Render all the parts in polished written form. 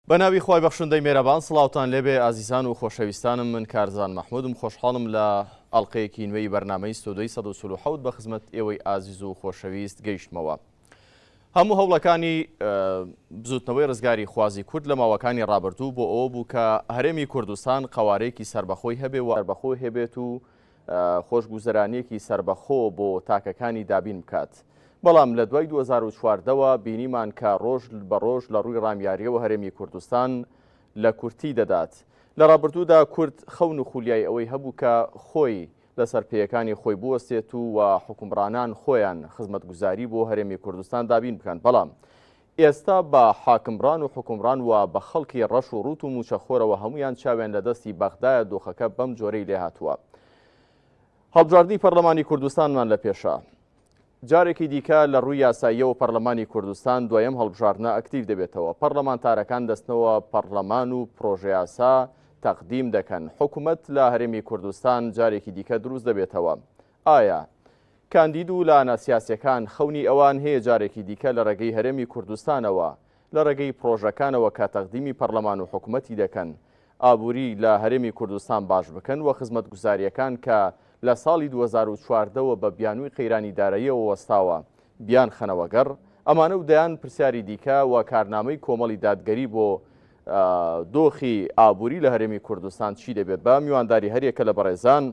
بەناوی خۆی بەخشندەی مێرەبان سڵاوتان لێبێ ئازیزان و خۆشەویستانم. من کارزان مەحمودم، خۆشحاڵم لە ئەڵلقەیەکی نوێی بەرنامەی ستۆدیۆی 147 بە خزمەت ئێوەی ئازیز و خۆشەویست گەیشتمەوە. هەموو هەوڵەکانی بزوتنەوەی ڕزگاری خوازی کورد لە ماوەکانی ڕابردوو بۆ ئەوە بوو کە هەرێمی کوردستان قەوارەیەکی سربەخۆی هەبێ و سربەخۆ هەبێت و خۆشگوزەرانیەکی سربەخۆ بۆ تاکەکانی دابین بکات. بەڵام لە دوای 2014ەوە بینیمان کە ڕۆژ بە ڕۆژ لە ڕووی ڕامیاریەوە هەرێمی کوردستان لە کورتی دەدات. لە ڕابردوودا کورد خەون و خولیای ئەوەی هەبوو کە خۆی لەسەر پێیەکانی خۆی بوەستێت و حکومڕانان خۆیان خزمەتگوزاری بۆ هەرێمی کوردستان دابین بکەن. بەڵام ئێستا بە حاکمڕان و حکومڕان و بە خەڵکی ڕەش و ڕوت و موچەخۆرەوە هەمویان چاوێن لە دەستی بەغدایە دۆخەکە بەم جۆرەی لێ هاتووە. هەڵبژاردنی پەرلەمانی کوردستانمان لە پێشە. جارێکی دیکە لە ڕووی یاساییەوە پەرلەمانی کوردستان دوایەم هەڵبژاردنە ئەکتیڤ دەبێتەوە. پەرلەمانتارەکان دەستنەوە پەرلەمان و پرۆژە یاسا تەقدیم دەکەن. حکوومەت لە هەرێمی کوردستان جارێکی دیکە دروست دەبێتەوە. ئایا کاندید و لاەنە سیاسیەکان خەونی ئەوان هەیە جارێکی دیکە لە ڕێگەی هەرێمی کوردستانەوە لە ڕێگەی پرۆژەکانەوە کە تەقدیمی پەرلەمان و حکوومەتی دەکەن ئابووری لە هەرێمی کوردستان باش بکەن و خزمەتگوزاریەکان کە لە ساڵی 2014ەوە بە بیانووی قەیرانی داراییەوە وەستاوە بیان خەنەوەگەڕ ئەمانە و دەیان پرسیاری دیکە و کارنامەی کۆمەڵی دادگەری بۆ دۆخی ئابووری لە هەرێمی کوردستان چی دەبێت. بە میوانداری هەرێکە لە بەڕێزان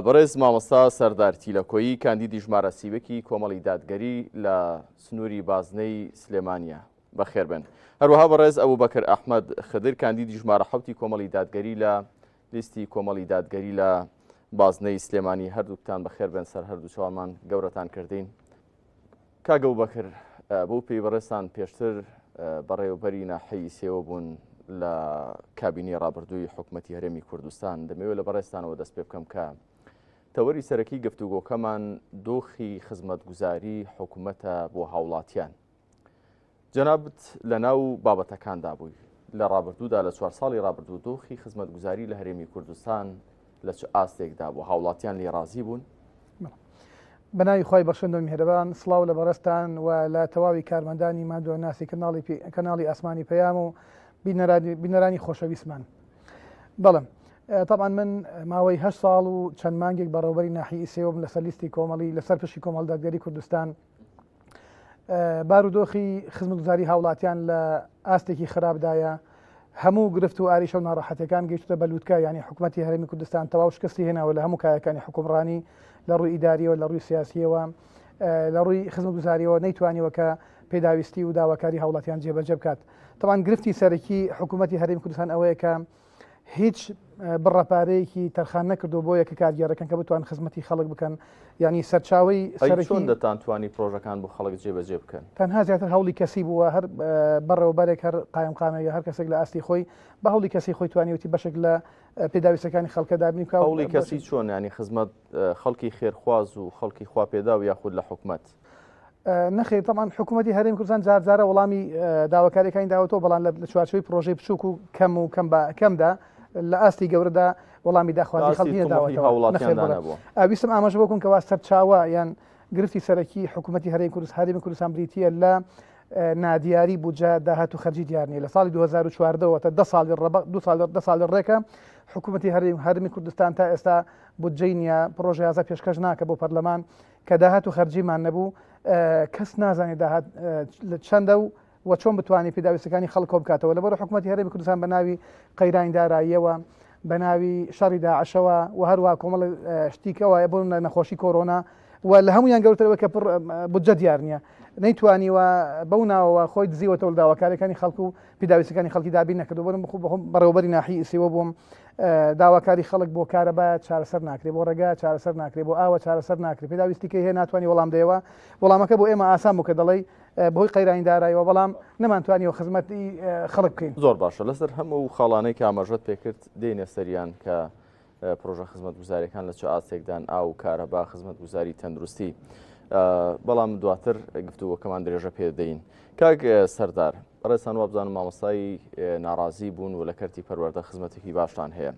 بەڕێز مامۆستا سەردار تیلەکۆیی کاندیدی ژمارە سیوەکی کۆمەڵی دادگەری لە سنووری بازنەی سلێمانیە بەخێربن. هەروەها بەڕێز ئەبوبەکر ئەحمەد خدر کاندیدی ژمارە 7 کۆمەڵی دادگەری لە لیستی کۆمەڵی دادگەری لە بازنەی سلێمانی. هەردووکتان بەخێر بن، سەر هەردوو چاوانمان گەورەتان کردین. کاگە ئەبوبەکر بۆ پێی بەڕێستان پێشتر بەڕێوەبەری ناحەیی سێوە بوون لە کابینی ڕابردووی حکوومەتی هەرێمی کوردستان. دەمەوێت لە بەڕێستانەوە دەست پێ بکەم کە تەوەری سەرەکی گفتوگۆکەمان دۆخی خزمەتگوزاری حکوومەتە بۆ هاوڵاتیان. جەنابەت لە ناو بابەتەکاندا بووی لە ڕابردوودا لە 4 ساڵی ڕابردوو دۆخی خزمەتگوزاری لە هەرێمی کوردستان لە چ ئاستێکدا بۆ هاوڵاتیان لێ رازی بوون؟ بەناوی خۆی بەخشندە و میهرەبان، سڵاو لە بەڕێستان و لە تەواوی کارمەندانی مادووە ناسی کەناڵی ئاسمانی پەیام و بینەرانی خۆشەویستمان. بەڵێم طبعا من ماوەی 8 ساڵ و چەند مانگێک بەڕێوەبەری ناحیەی سێوەم لەسەر لیستی کۆمەڵی لەسەر پشتی کۆمەڵ دادگەری کوردستان بارودۆخی خزمەتگوزاری هاوڵاتیان لە ئاستێکی خراپدایە. هەموو گرفت و ئاریشە و ناڕەحەتەکان گەیشتە بەلووتکە، یعنی حکوومەتی هەرێمی کوردستان تەواو شکستی هێناوە لە هەموو کایەکانی حکومڕانی لە ڕووی ئیداریەوە، لە ڕووی سیاسیەوە، لە ڕووی خزمەتگوزاریەوە نەیتوانیوە کە پێداویستی و داواکاری هاوڵاتیان جێبەجێ بکات. طبعا گرفتی سەرەکی حکوومەتی هەرێمی کوردستان ئەوەیە کە هیچ بڕەپارەیەکی تەرخان نەکردو بۆ یەکە کارگێڕەکان کە بتوان خزمەتی خەڵک بکەن. یعنی سەرچاوی چۆن دەتانتوانی پرۆژەکان بۆ خەڵک جێبەجێ بکەن؟ تەنها زیاتر هەوڵی کەسی بووە، هەر بەڕێوەبەرێک هەر قایم قامەیە هەر کەسێک لە ئاستی خۆی بە هەوڵی کەسی خۆی توانیوتی بەشێک لە پێداویستەکانی خەڵکە دابین بکات. هەوڵی کەسی چۆن؟ ینی خزمەت خەڵکی خێرخواز و خەڵکی خواپێدا و یاخود لە حکوومەت؟ نەخێر طبعا حکوومەتی هەرێمی کوردستان جارجارە وەڵامی داواکاریەکانی داوەتەوە، بەڵام لە چوارچۆی پرۆژەی بچووک و کەم و کەمدا لە ئاستی گەورەدا وەڵامی داخوازی خەڵکی داوەتەوە. ویستم ئاماژە بۆ بکەم کەوا سەرچاوە یان گرفتی سەرەکی حکوومەتی هەرێمی کوردستان بریتیە لە نادیاری بودجە داهات و خەرجی دیار نیە. لە ساڵی 2014ەوە تا 2 ساڵی ڕێکە حکوومەتی هەرێمی کوردستان تا ئێستا بودجەی نییە، پرۆژە یاسا پێشکەش ناکە بۆ پەرلەمان کە داهات و خەرجیمان نەبوو. کەس نازانێت داهات چەندە و چۆن بتوانێت پێداویستەکانی خەڵکۆ بکاتەوە. لەبەر حکوومەتی هەرێمی کوردستان بە ناوی قەیرانی داراییەوە، بە ناوی شەڕی داعشەوە و هەروە کۆمەڵ شتیکەوە بۆ لە نەخۆشی کۆرۆنا و لە هەمویان گەورەترەوە کە بودجە دیار نییە، نەیتوانیوە بەو ناوەوە خۆی دزیوەتەوە داواکاریەکانی خەڵک و پێداویستەکانی خەڵکی دابین نەکردو. بەڕێوەبەری ناحیەی سێوە بووم داواکاری خەڵک بۆ کارەبا چارەسەر ناکرێت، بۆ ڕێگا چارەسەر ناکرێت، بۆ ئاوە چارەسەر ناکرێت، پێداویستی کە هەیە ناتوانانی وەڵام دەیەوە. وەڵامەکە بۆ ئێمە ئاسان بوو کە دەڵێ بۆی قەیرانی داراییەوە، بەڵام نەمانتوانیەوە خزمەتی خەڵک بکەین. زۆر باشە. لەسەر هەموو خاڵانەی کە ئاماژەت پێکرد دێنێ سەریان کە پرۆژە خزمەتگوزاریەکان لە چ ئاستێکدان ئاو کارەبا خزمەتگوزاری تەندروستی، بەڵام دواتر گفتوگۆکەمان درێژە پێدەین. کاک سەردار ڕێستان وابزانم مامۆستای ناڕازی بوون و لە کەرتی پەروەردە خزمەتێکی باشتان هەیە.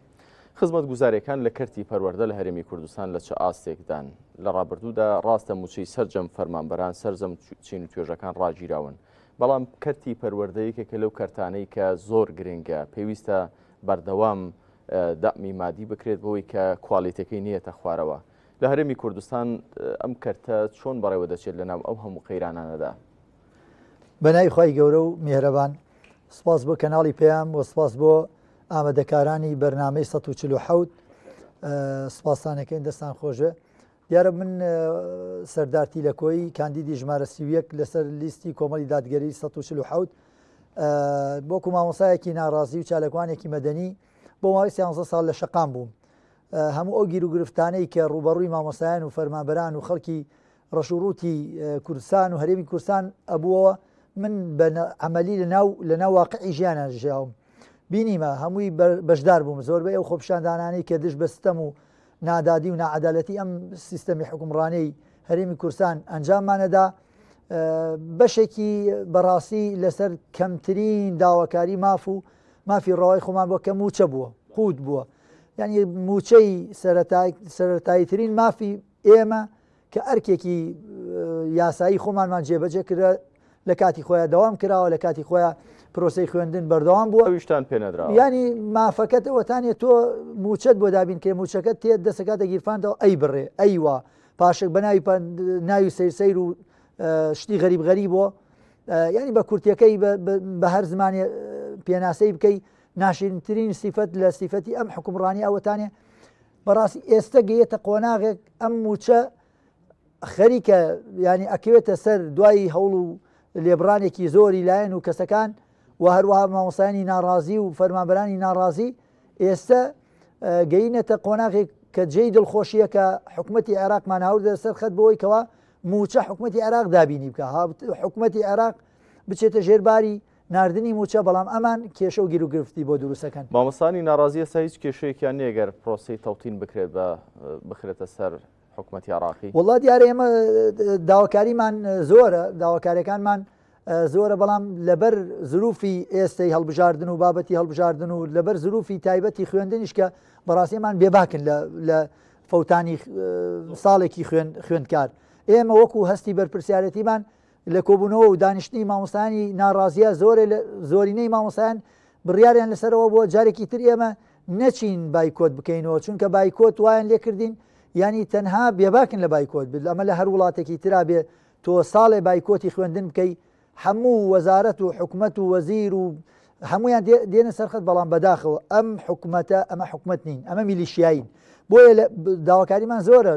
خزمەتگوزاریەکان لە کەرتی پەروەردە لە هەرێمی کوردستان لە چ ئاستێکدان لە ڕابردوودا ڕاستە موچەی سەرجەم فەرمانبەران سەرجەم چین و توێژەکان ڕاگیراون، بەڵام کەرتی پەروەردەیەکێکە لەو کەرتانەی کە زۆر گرنگە پێویستە بەردەوام دەمی مادی بکرێت بۆی کە کوالیتەکەی نیەتە خوارەوە. لە هەرێمی کوردستان ئەم کەرتە چۆن بەڕێوە دەچێت لەناو ئەو هەموو قەیرانانەدا؟ بەنای خی گەورە و میهرەبان، سپاس بۆ کەناڵی پێیان و سپاس بۆ ئامادەکارانی بەرنامەی ١٤٧ سپاسانەکەین دەستان خۆشە. دیارە من سەردارتی لە کۆی کاندیدی ژمارە 31 لەسەر لیستی کۆمەڵی دادگەری ١٤৭ بۆکو مامۆسایەکی ناڕازی و چالەکوانێکی مەدەنی بۆ ماوەی 13 ساڵ لە شەقام بووم. هەموو ئەو گیر و گرفتانەی کە ڕوبەڕووی مامۆسایان و فەرمانبەران و خەڵکی ڕەشوڕوتی کوردستان و هەرێمی کوردستان ئەبووەوە، من بە عەمەلی لەناو واقعی ژیانە ژیاوم. بینیمە هەمووی بەشدار بووم زۆربەی ئەو خۆپیشاندانانەی کە دژ بە ستەم و نادادی و نەعەدالەتی ئەم سیستەمی حکومڕانەی هەرێمی کوردستان ئەنجاممانەدا. بەشێکی بەڕاستی لەسەر کەمترین داواکاری مافی ڕەوای خۆمان بووە کە موچە بووە، قووت بووە. یعنی موچەی سەرەتاییترین مافی ئێمە کە ئەرکێکی یاسایی خۆمانمان جێبەجێ کرا لە کاتی خۆیان دەوام کراوە، لە کاتی خۆیان پرۆسەی خوێندن بەردەوام بووە. ئەویشتان پێنەدراوە. ینی مافەکەت ئەوەتانێت تۆ موچەت بۆ دابین کە موچەکەت تێت دەسەکاتە گیرفانەوە ئەی بڕێ ئەیوا پاشێک بە ناوی سەیر و شتی غەریب غەریبەوە. ینی بە کورتەکەی بە هەر زمانێ پێناسەی بکەی ناشرینترین سیفەت لە سیفەتی ئەم حکومڕانی ئەوەتانێ. بەڕاستی ئێستا گەیەتە قۆناغێک ئەم موچە خەریکە، ینی ئەکەوێتە سەر دوای هەوڵ و لێبڕانێکی زۆری لایەن و کەسەکان و هەروەها مامۆسایانی ناڕازی و فەرمانبەرانی ناڕازی. ئێستا گەینەتە قۆناغێک کە جێی دڵخۆشیە کە حکوومەتی عێراقمان هەوردە سەر خەت بۆی کەوا موچە حکوومەتی عێراق دابینی بکە، حکوومەتی عێراق بچێتە ژێرباری ناردنی موچە، بەڵام ئەمان کێشە و گیر و گرفتی بۆ دروستەکەن. مامۆستانی ناڕازیە سا هیچ کێشەیەکیان نێگەر پرۆسی تەوتین بکرێت بخرێتە سەر حکوومەتی عێراقی؟ وڵات دیارە ئێمە داواکاریمان زۆرە، داواکاریەکانمان زۆرە، بەڵام لەبەر زروفی ئێستای هەڵبژاردن و بابەتی هەڵبژاردن و لەبەر زروفی تایبەتی خوێندنیش کە بەڕاستیمان بێباکن لە فەوتانی ساڵێکی خوێندکار. ئێمە وەکو هەستی بەرپرسیارەتیمان لە کۆبوونەوە و دانیشتنی مامۆستانی ناڕازیە زۆرینەی مامۆستایان بڕیاریان لەسەرەوە بۆ جارێکی تر ئێمە نەچین بایکۆت بکەینەوە، چونکە بایکۆت وایان لێ کردین ینی تەنها بێباکن لە بایکۆت بێت. ئەمە لە هەر وڵاتێکی ترا بێ تۆ ساڵێ بایکۆتی خوێندن بکەی هەموو وەزارەت و حکوومەت و وەزیر و هەمویان دێنە سەرخەت، بەڵام بەداخەوە ئەم حکوومەتە ئەمە حکوومەت نین، ئەمە میلیشیاین. بۆیە داواکاریمان زۆرە.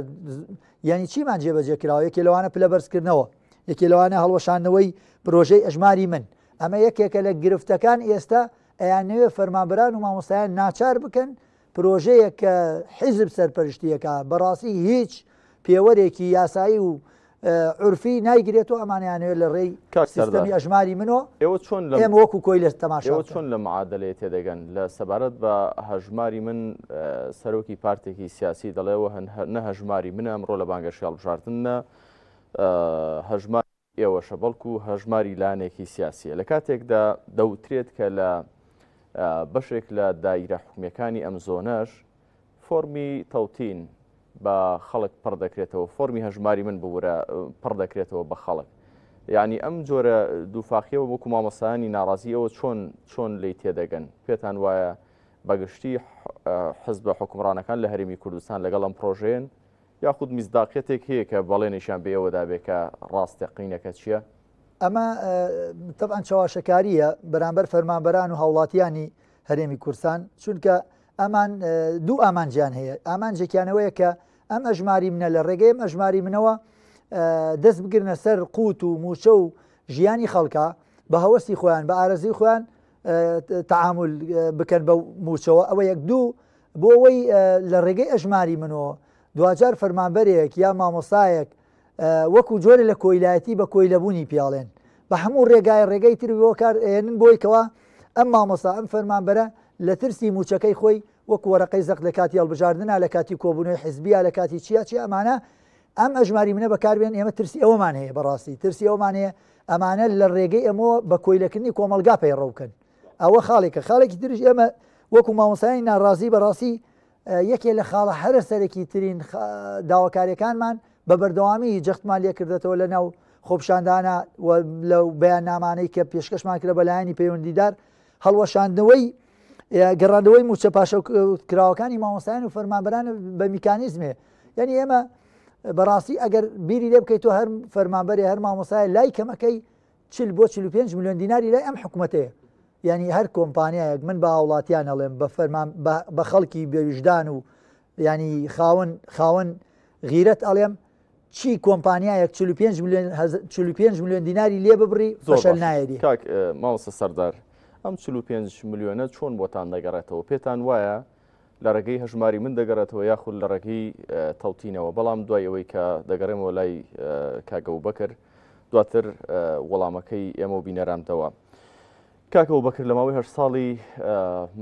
ینی چیمان جێبەجێ کراوە؟ یەکێ لەوانە پلە بەرزکردنەوە، یەکێ لەوانە هەڵوەشانەوەی پرۆژەی ئەژماری من. ئەمە یەکێکە لە گرفتەکان ئێستا ئەیانەوێ فەرمانبەران و مامۆستایان ناچار بکەن پرۆژەیە کە حیزب سەرپەرشتیەکە بەڕاستی هیچ پێوەرێکی یاسایی و عورفی نایگرێتەوە، ئەمانیانەوێت لە ڕێی سیستەمی ئەژماری منەوە. ئێمە وەکو کۆی لە تەماشا چۆن لە معادلەیە تێدەگەن لە سەبارەت بە هەژماری من؟ سەرۆکی پارتێکی سیاسی دەڵێەوە نە هەژماری منە ئەمڕۆ لە بانگەشی هەڵبژاردنە هەژماری ئێوەشە، بەڵکو هەژماری لایەنێکی سیاسیە. لە کاتێکدا دەوترێت کە لە بەشێک لە دایرە حکومیەکانی ئەم زۆنەش فۆرمی تەوتین بە خەڵک پڕ دەکرێتەوە، فۆرمی هەژماری من بورە پڕ دەکرێتەوە بە خەڵک. یعنی ئەم جۆرە دووفاقیەوە وەکو مامۆستایانی ناڕازیەوە چۆن لی تێدەگەن؟ پێتان وایە بەگشتی حزبە حکومڕانەکان لە هەرێمی کوردستان لەگەڵ ئەم پرۆژەیەن، یاخود میزداقیەتێک هەیە کە بەڵێنیشان بێەوەدا بێ کە ڕاستەقینەکە چییە؟ ئەمە تەبعاً چاواشەکاریە بەرامبەر فەرمانبەران و هاوڵاتیانی هەرێمی کوردستان، چونکە ئەمان دوو ئامانجیان هەیە. ئامانجێکیانەوەیە کە ئەم ئەژماری منە لە ڕێگەی ئەم ئەژماری منەوە دەست بگرنە سەر قووت و موچە و ژیانی خەڵکە بە هەوەستی خۆیان بە ئارەزی خۆیان تەعامل بکەن بە موچەوە. ئەوە یەک دوو بۆ ئەوەی لە ڕێگەی ئەژماری منەوە دوجار فەرمانبەرێک یا مامۆستایەک وەکو جۆرە لە کۆیلایەتی بە کۆیلەبوونی پیاڵێن بە هەموو ڕێگای تر بۆ کارێنن بۆیکەوە ئەم مامۆستا ئەم فەرمانبەرە لە ترسی موچەکەی خۆی وەکو وەرەقەی زەق لە کاتی هەڵبژاردنە، لە کاتی کۆبوونەوەی حیزبیە، لە کاتی چی ئەمانە ئەم ئەژماری منە بەکاربێن. ئێمە ترسی ئەوەمان هەیە، بەڕاستی ترسی ئەومان هەیە ئەمانە لە ڕێگەی ئەمەوە بە کۆیلەکردنی کۆمەلگا پەیڕەوکەن. ئەوە خاڵێکی ترش ئێمە وەکو مامۆستایانی ناڕازی بەڕاستی یەکێ لە خاڵە هەرە سەرەکی ترین داواکاریەکانمان بە بەردەوامی جەختمان لێ کردێتەوە لە ناو خۆپشاندانە لەو بەیاننامانەی کە پێشکەشمان کرا بەلایانی پەیوەندیدار هەڵوەشاندنەوەی گەڕاندنەوەی موچە پاشە کراوەکانی مامۆستایان و فەرمانبەرانە بە میکانیزمێ یعنی ئێمە بەڕاستی ئەگەر بیری لێ بکەیت تۆ هەر فەرمانبەری هەر مامۆستای لای کەمەکەی 40 بۆ 45 میلیۆن دیناری لای ئەم حکوومەتەیە ینی هەر کۆمپانیایەک من بە هاوڵاتیان هەڵێم بە خەڵکی بێویژدان و ینی خاوەن غیرەت ئەڵێم چی کۆمپانیایەک 45 میلیۆن دیناری لێ ببڕی فەشەل نایەری کاک ماوەسە سەردار ئەم 45 میلیۆنە چۆن بۆتان دەگەڕێتەوە پێتان وایە لە ڕێگەی هەژماری من دەگەڕێتەوە یاخود لە ڕێگەی تەوتینەوە بەڵام دوای ئەوەی کە دەگەڕێمەوە لای کاگەو بەکر دواتر وەڵامەکەی ئێمە بینەرانتەوە کاکەو بەکر لە ماوەی 8 ساڵی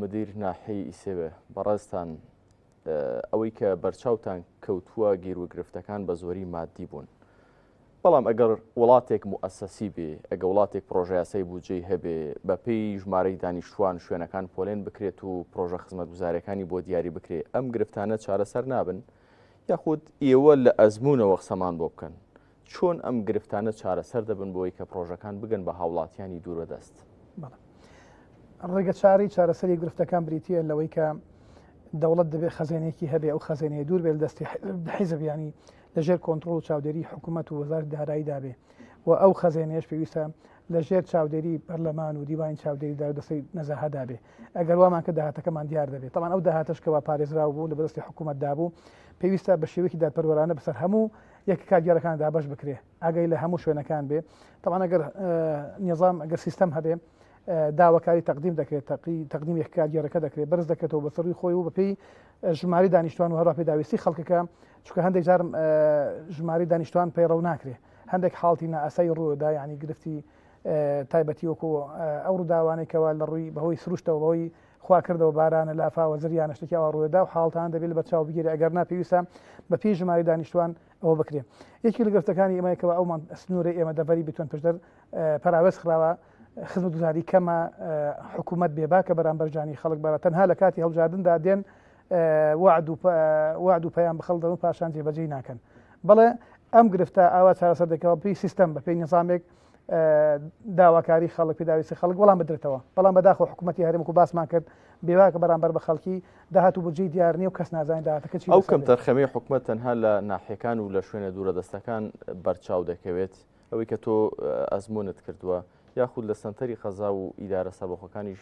مدیر ناحەی ئیسێوێ بەڕێزتان ئەوەی کە بەرچاوتان کەوتووە گیرروگرفتەکان بە زۆری مادی بوون بەڵام ئەگەر وڵاتێک موئەسەسی بێ ئەگە وڵاتێک پرۆژە یاسای بودجەی هەبێ بەپێی ژمارەی دانیشتوان شوێنەکان پۆلێن بکرێت و پرۆژە خزمەتگوزاریەکانی بۆ دیاری بکرێت ئەم گرفتانە چارەسەر نابن یاخود ئێوە لە ئەزمونەوە قسەمان بۆ بکەن چۆن ئەم گرفتانە چارەسەر دەبن بۆی کە پرۆژەکان بگەن بە هاوڵاتیانی دوورە دەست ڕێگە چاری چارەسەری گرفتەکان بریتە لەوەی کە دەوڵەت دەبێت خەزانەیەکی هەبێ ئەو خەزانەیە دوور بێت دەستی حیزبیانی لەژێر کۆنتترۆل و چاودێری حکوومەت و وەزارەتی داراییدا بێ و ئەو خەزانەیەش پێویستە لەژێر چاودێری پەرلەمان و دیوانی چاودێری دەستی نەزەهەدا بێ ئەگەر وامان کە داهاتەکەمان دیار دەبێت تەمان ئەو داهاتشکەوە پارێزراو بوو لە بەدەستی حکوومەتدا بوو پێویستە بە شێوەیەکی دادپەروەرانە بەسەر هەموو یەک کارگەرەکان دابەش بکرێ ئاگەی لە هەموو شوێنەکان بێ تەمان ئەگەر نظام ئەگەر سیستەم هەبێ داواکاری تەقدیم دەکرێت تەقدیم یەککارگەرەکە دەکرێت بەرز دەکرێتەوە بەسەری خۆی و بەپێی ژماری دانیشتوان و هەروە پێداویستی خەڵکەکە چونکە هەندێک جارم ژماری دانیشتوان پەیڕەو ناکرێت هەندێک حاڵتی نائەسای ڕوودا ینی گرفتی تایبەتی وەکو ئەو ڕووداوانێکەوە لە ڕووی بەهۆی سروشتەوە بەهۆی خوا کردەوە بارانە لافاوە زریانە شتێکی ئەوە ڕوودا و حاڵتان دەبێت لە بەرچاو بگیرێ ئەگەر ناپێویستە بەپێی ژماری دانیشتوان ئەوە بکرێ یەکی لە گرفتەکانی ئێمەیەکەوە ئەومان سنوورەی ئێمە دەڤەری بتوان پشدەر پەراوەز خراوە خزمەتگوزاری کەمە حکوومەت بێباکە بەرامبەرجانی خەڵک بەرە تەنها لە کاتی هەڵبژاردندا دێن وعد و پەیام بخەڵ دەن و پاشان جێبەجێ ناکەن بەڵێ ئەم گرفتە ئاوا چارەسەر دەکەوە پێی سیستەم بەپێی نظامێک داواکاری خەڵک پێداویستی خەڵک وەڵام بدرێتەوە بەڵام بەداخۆ حکوومەتی هەرێمەکو باسمان کرد بێواکە بەرامبەر بە خەڵکی داهات و بودجەی دیار نیە و کەس نازانێت داهاتەکە چی ئەو کەم تەرخەمەی حکوومەت تەنها لە ناحیەکان و لە شوێنە دوورەدەستەکان بەرچاو دەکەوێت ئەوەی کە تۆ ئەزمونت کردووە یاخود لە سنتەری خەزا و ئیدارە سەربەخۆکانیش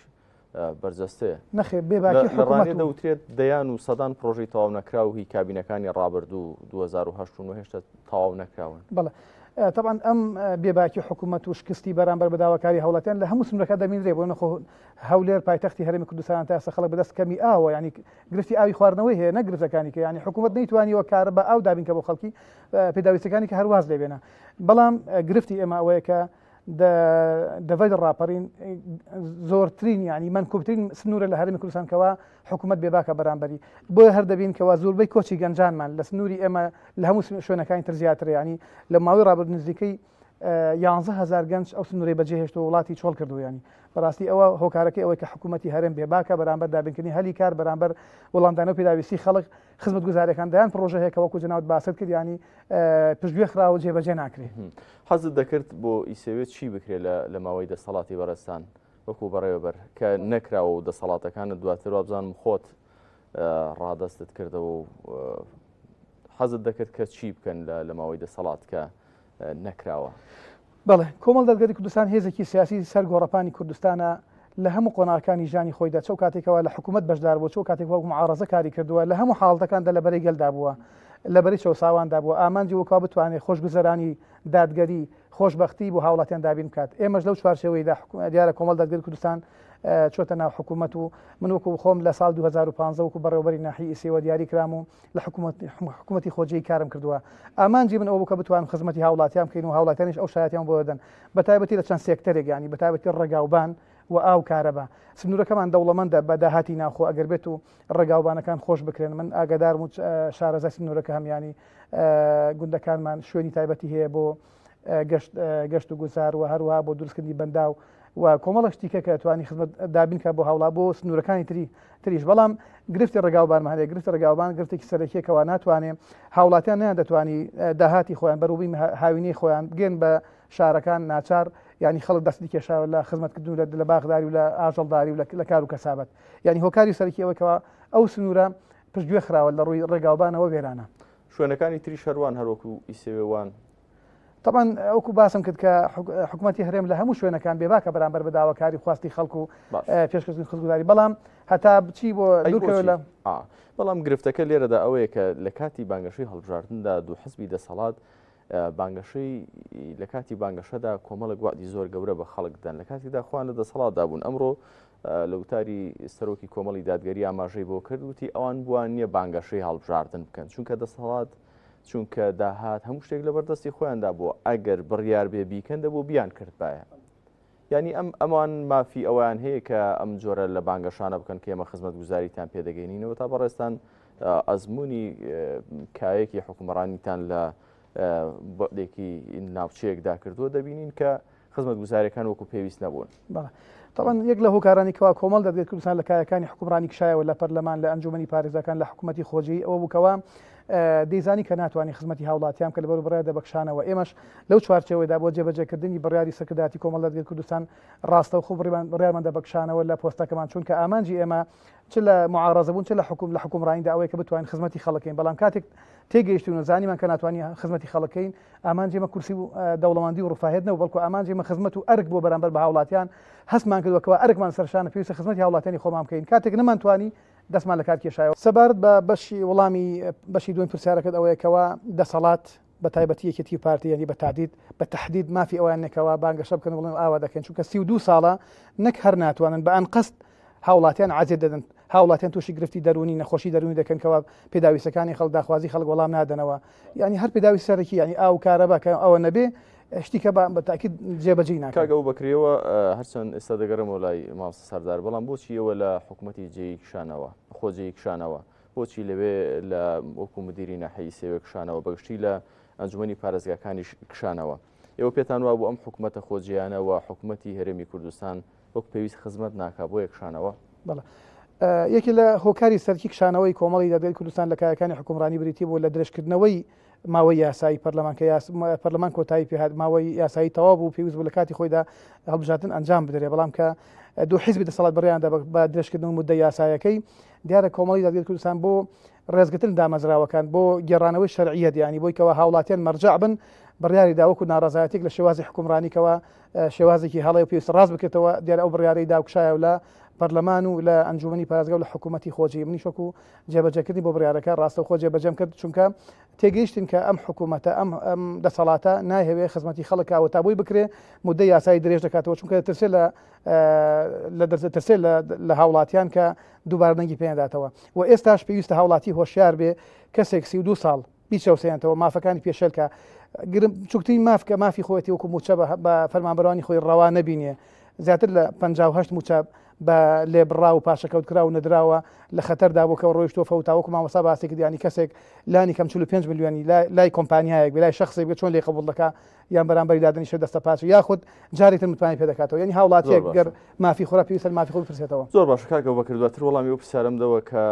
بەرجەستەیە نەخێ بێباکی حکوومەت دەوترێت دەیان و سەدان پرۆژەی تەواو نەکرا و هی کابینەکانی ڕابردوو 2008 هێشتا تەواو نەکراون بەڵێ طبعا ئەم بێباکی حکوومەت و شکستی بەرامبەر بەداواکاری هەوڵاتیان لە هەموو سنوورەکە دەمینرێ بۆ نەخۆ هەولێر پایتەختی هەرێمی کوردستان تا خەڵک بەدەست کەمی ئاوە ینی گرفتی ئاوی خواردنەوەی هەیە نەگرفتەکانی کە ینی حکوومەت نەیتوانیوە کارە بە ئاو دابین کە بۆ خەڵکی پێداویستەکانی کە هەرواز لێبێنە بەڵام گرفتی ئێمە ئەوەیە کە دەڤای ڕاپەڕین زۆرترین ینی من کوبترین سنوورە لە هەرێمی کوردستانکەوە حکوومەت بێباکە بەرامبەری بۆ هەر دەبین کەوا زۆربەی کۆچی گەنجانمان لە سنووری ئێمە لە هەموو شوێنەکانی تر زیاتر ینی لە ماوەی ڕابرد نزیکەی 11,000 گەنج ئەو سنووری بەجێهێشت و وڵاتی چۆڵ کردو ینی بەڕاستی ئەوە هۆکارەکەی ئەوەی کە حکوومەتی هەرێم بێباکە بەرامبەر دابینکردنی هەلی کار بەرامبەر وەڵامدانە و پێداویستی خەڵک خزمەتگوزاریەکان دەیان پرۆژە هەیە کە وەکو جەناوت باست کرد ینی پشتگوێ خراوە جێبەجێ ناکرێت حەزت دەکرد بۆ ئیسەوێت چی بکرێت لە ماوەی دەسەڵاتی بەڕێستان وەکو بەڕێوەبەر کە نەکراوە و دەسەڵاتەکانت دواتر وابزانم خۆت ڕادەستت کردەوە و حەزت دەکرد کە چی بکەن لە ماوەی دەسەڵات کە نەکراوە بەڵێ کۆمەڵ دادگەری کوردستان هێزێکی سیاسی سەر گۆڕەپانی کوردستانە لە هەموو قۆناغەکانی ژانی خۆیدا چەو کاتێکەوە لە حکوومەت بەشدار بوو چەو کاتێک وەک معارەزە کاری کردووە لە هەموو حاڵەتەکاندا لە بەرەی گەلدا بووە لە بەری چەساواندا بووە ئامانجی وەکوا بتوانێت خۆشگوزەرانی دادگەری خۆشببختی بۆ هاوڵاتیان دابین بکات ئێمەش لەو چوارچێوەیدا دیارە کۆمەڵ دادگەری کوردستان چۆتە ناو حکوومەت و من وەکو خۆم لە ساڵ 2015 وەکو بەڕێوەبەری ناحیەی ئیسێوە دیاری کرام و لە حکوومەتی خۆجی کارم کردووە ئامانجی من ئەوە کە بتوان خزمەتی هاوڵاتیان بکەین و هاوڵاتیانیش ئەو شایەتیان بۆ دەن بەتایبەتی لە چەند سێکتەرێک ینی بەتایبەتی ڕێگاوبان و ئاو کارەبا سنوورەکەمان دەوڵەمەندە بە داهاتی ناوخۆ ئەگەر بێت و ڕێگاوبانەکان خۆش بکرێن من ئاگادارم و شارەزای سنوورەکە هەمیانی گوندەکانمان شوێنی تایبەتی هەیە بۆ گەشت و گوزار و هەروها بۆ دروستکردنی بەندا و و کۆمەڵە شتێکە کە توانی خزمەت دابینکە بۆ هاوڵا بۆ سنوورەکانی تریش بەڵام گرفتی ڕێگاوبانمان هەیە گرفتی ڕێگاوبان گرفتێکی سەرەکیەکەوە ناتوانێت هاوڵاتیان نیان دەتوانی داهاتی خۆیان بەروبی هاوینەی خۆیان بگەن بە شارەکان ناچار ینی خەڵک دەستی کێشاوە لە خزمەتکردن لە باغداری و لە ئاژەڵداری و لە کار و کەسابەت ینی هۆکاری سەرەکیەوەکەوە ئەو سنوورە پشتگوێ خراوە لە ڕووی ڕێگاوبانەوە وێرانە شوێنەکانی تری شەروان هەروەکو ئیسێوێوان طبعا ئەوکو باسم کرد کە حکوومەتی هەرێم لە هەموو شوێنەکان بێباکە بەرامبەر بە داواکاری خواستی خەڵکو و پێشکەشتنی خزمەتگوزاری بەڵام هەتا بچی بۆ دوورکەوە لە بەڵام گرفتەکە لێرەدا ئەوەیە کە لە کاتی بانگەشەی هەڵبژاردندا دوو حزبی دەسەڵات بانگەشەی لە کاتی بانگەشەدا کۆمەڵە گوادی زۆر گەورە بە خەڵکدان لە کاتیدا خوان لە دەسەڵاتدا بوون ئەمڕۆ لە وتاری سەرۆکی کۆمەڵی دادگەری ئاماژەی بۆ کرد وتی ئەوان بووان نییە بانگەشەی هەڵبژاردن بکەن چونکە دەسەڵات چونکە داهات هەموو شتێک لە بەردەستی خۆیاندا بووە ئەگەر بڕیار بێ بیکەن دەبوو بیان کرد باە ینی ئەمان مافی ئەویان هەیە کە ئەم جۆرە لە بانگەشانە بکەن کە ئێمە خزمەت گوزاریتان پێدەگەینینەوە تا بەڕێستان ئەزمموی کایەکی حکومڕانیتان لە بەدێکی ناوچەیەکدا کردووە دەبینین کە خزمەت گوزاریەکان وەکو پێویست نەبوون. طبعا یەک لە هۆکارانی کەوا کۆمەڵ دەبێت کوردستان لە کایەکانی حکومڕانی کشایەوە لە پەرلەمان لە ئەنجومەنی پارێزەکان لە حکوومەتی خۆجی ئەوە بووکەوە دەیزانی کە ناتوانانی خزمەتی هاوڵاتیان کە لەبەر بڕای دەبەخشانەوە ئێمەش لەو چوارچەوەیدا بۆ جێبەجێکردنی بڕیاری سەرکرداتی کۆمەڵ دەگەر کوردستان ڕاستە و خوب بڕیارمان دەبەخشانەوە لە پۆستەکەمان چونکە ئامانجی ئێمە چ لە معارەزە بوون چ لە حکومڕانیدا ئەوەیە کە بتوانین خزمەتی خەڵکین بەڵام کاتێک تێگەیشتون و زانیمان کە ناتوانانی خزمەتی خەڵکین ئامانجێمە کورسی و دەوڵەمەندی و ڕفاهێتنەوە بەڵکو ئامانجێمە خزمەت و ئەرک بۆ بەرامبەر بە هاوڵاتیان هەستمان کردوەکەوە ئەرکمان سەرشانە پێویستە خزمەتی هاوڵاتیانی خۆمان بکەین کاتێک نەمانتوانی دەستمان لە کار کێشایەوە سەبارەت بە بەشی وەڵامی بەشی دوین پرسیارەکەت ئەوەیەکەوە دەسەڵات بە تایبەتی یەکێتی پارتی ینی بە تەحدید مافی ئەوانێکەوە بانگەشە بکەن بڵێن ئاوا دەکەن چونکە 32 ساڵە نەک هەر ناتوانن بە ئەن قەست هاوڵاتیان عاجز دەدەن هاوڵاتیان تووشی گرفتی دەرونی نەخۆشی دەرونی دەکەنکەوە پێداویستەکانی خەڵک داخوازی خەڵک وەڵام نادەنەوە ینی هەر پێداوی سەرەکی ینی ئاو کارەبا کە ئەوە نەبێ شتیکە بە تاکید جێبەجێ ناکات کاگە و بەکرێەوە هەرچەند ئێستا دەگەڕمەوە لای مامۆستا سەردار بەڵام بۆچی ئێوە لە حکوومەتی جێی کشانەوە خۆجێی کشانەوە بۆچی لەوێ لە وەکو مدیری ناحەیی سێوە کشانەوە بەگشتی لە ئەنجومەنی پارێزگاکانی کشانەوە ئێوە پێتان وا بۆ ئەم حکوومەتە خۆجییانەوە حکوومەتی هەرێمی کوردستان وەک پێویست خزمەت ناکا بۆ یەکشانەوە بەڵێ یەکی لە هۆکاری سەرکی کشانەوەی کۆمەڵی دادگەری کوردستان لە کایەکانی حکومڕانی بریتی بۆ لە درێژکردنەوەی ماوەی یاسایی پەرلەمان کۆتایی پێهات ماوەی یاسایی تەواو بوو پێویست بوو لە کاتی خۆیدا هەڵبژاردن ئەنجام بدرێ بەڵام کە دوو حیزبی دەسەڵات بڕیاندا بە درێژکردن و مودە یاسایەکەی دیارە کۆمەڵی دادگەری کوردستان بۆ ڕێزگرتن دامەزراوەکان بۆ گێڕانەوەی شەرعیەت ینی بۆی کەوە هاوڵاتیان مەرجع بن بڕیاری داوەکو ناڕازایەتێک لە شێوازی حکومڕانیکەوە شێوازێکی هەڵی و پێویست ڕاست بکرێتەوە دیارە ئەو بڕیارەی داوکشایە و لە پەرلەمان و لە ئەنجومەنی پارێزگا و لە حکوومەتی خۆجی منی شوکو جێبەجێکردنی بۆ بڕیارەکە ڕاستە و خۆ جێبەجێم کرد چونکە تێگەیشتین کە ئەم حکوومەتە ئەم دەسەڵاتە ناهێوێ خزمەتی خەڵکەوە تا بۆی بکرێ مودەی یاسایی درێژ دەکاتەوە چونکە ترسێ لە هاوڵاتیان کە دووبارنەنگی پێداتەوە و ئێستاش پێویستە هاوڵاتی هۆشیار بێ کەسێک 32 ساڵ بیچەوسێنەوە مافەکانی پێشێلکە چوکتی مافکە مافی خۆەتی وەکو موچە بە فەرمانبەرانی خۆی ڕەوا نەبینێ زیاتر لە 58 موچە بە لێبڕا و پاشەکەوت کرا و نەدراوە لە خەتەردا بۆ کە ڕۆیشتۆ فەوتاوەکو مامۆستا باسی کردیانی کەسێک لانی کەم 45 میلیۆنی لای کۆمپانیایەک لای شخصێک بێت چۆن لێ قبول دەکا یان بەرامبەری دادنیشە دەستە پاچ یاخود جارێتتر متوانانی پێ دەکاتەوە یعنی هاوڵاتیەک گەر مافی خۆرا پێویستە مافی خۆی بپرسێتەوە زۆر باشە کاکە بەکردواتر وەڵامی ئەو پرسیارەمدەوە کە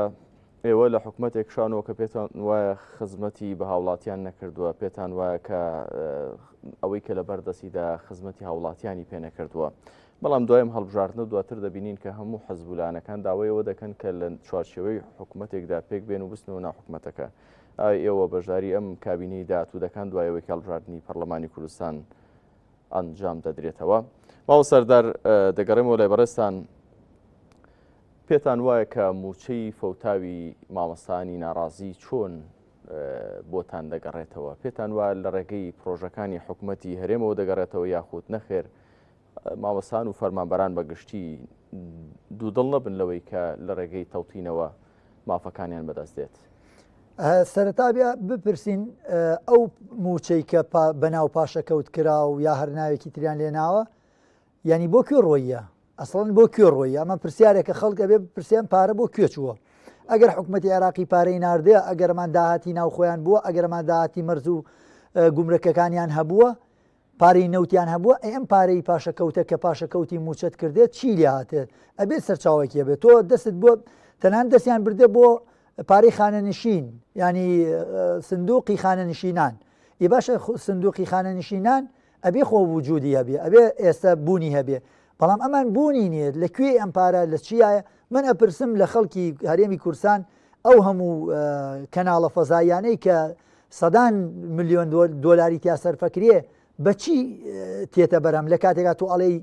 ئێوە لە حکوومەتێک شانەوە کە پێتان وایە خزمەتی بە هاوڵاتیان نەکردووە پێتان وایە کە ئەوەی کە لە بەردەستیدا خزمەتی هاوڵاتیانی پێ نەکردووە بەڵام دوایم هەڵبژاردنە دواتر دەبینین کە هەموو حەزبولانەکان داوایەوە دەکەن کە لە چوارچێوەی حکوومەتێکدا پێک بێن و بستنەوە ناحکوومەتەکە ئێوە بەشداری ئەم کابینەی داهاتوودەکان دوایەوەی هەڵبژاردننی پەرلەمانی کوردستان ئەنجام دەدرێتەوە ماوە سەردار دەگەڕێمەوە لای بەڕێستان پێتان وایە کە موچەی فەوتاوی مامۆستانی ناڕازی چۆن بۆتان دەگەڕێتەوە پێتان وایە لە ڕێگەی پرۆژەکانی حکوومەتی هەرێمەوە دەگەڕێتەوە یاخود نەخێر مامۆستان و فەرمانبەران بەگشتی دوودڵ نەبن لەوەی کە لە ڕێگەی تەوتینەوە مافەکانیان بەدەست دێت سەرەتا بیا بپرسین ئەو موچەی کە بەناو پاشەکەوت کرا و یا هەر ناوێکی تریان لێناوە ینی بۆ کوێ ڕۆیە ئەسڵەن بۆ کوێ ڕۆیە ئەمە پرسیارێکە خەڵکە بێ پرسیان پارە بۆ کوێ چووە ئەگەر حکوومەتی عێراقی پارەی ناردەیە ئەگەرمان داهاتی ناو خۆیان بووە ئەگەرمان داهاتی مەرز و گومرەکەکانیان هەبووە پارەی نەوتیان هەبووە ئەم پارەی پاشەکەوتە کە پاشەکەوتی موچەت کردێت چی لێ هاتێت ئەبێت سەرچاوێکیە بێت تۆ دەست بۆ تەنان دەستیان بردە بۆ پارەی خانەنشین ینی سندوقی خانەنشینان ئی باشە سندوقی خانەنشینان ئەبێ خۆ وجودی هەبێ ئەبێ ئێستا بوونی هەبێ بەڵام ئەمان بوونی نییە لەکوێ ئەم پارە لە چیایە من ئەپرسم لە خەڵکی هەرێمی کورسان ئەو هەموو کەناڵە فەزایانەی کە سەدان ملیۆن دۆلاری تیا سەرفەکرێ بەچی تێتە بەرەم لە کاتێکا تۆ ئەڵێی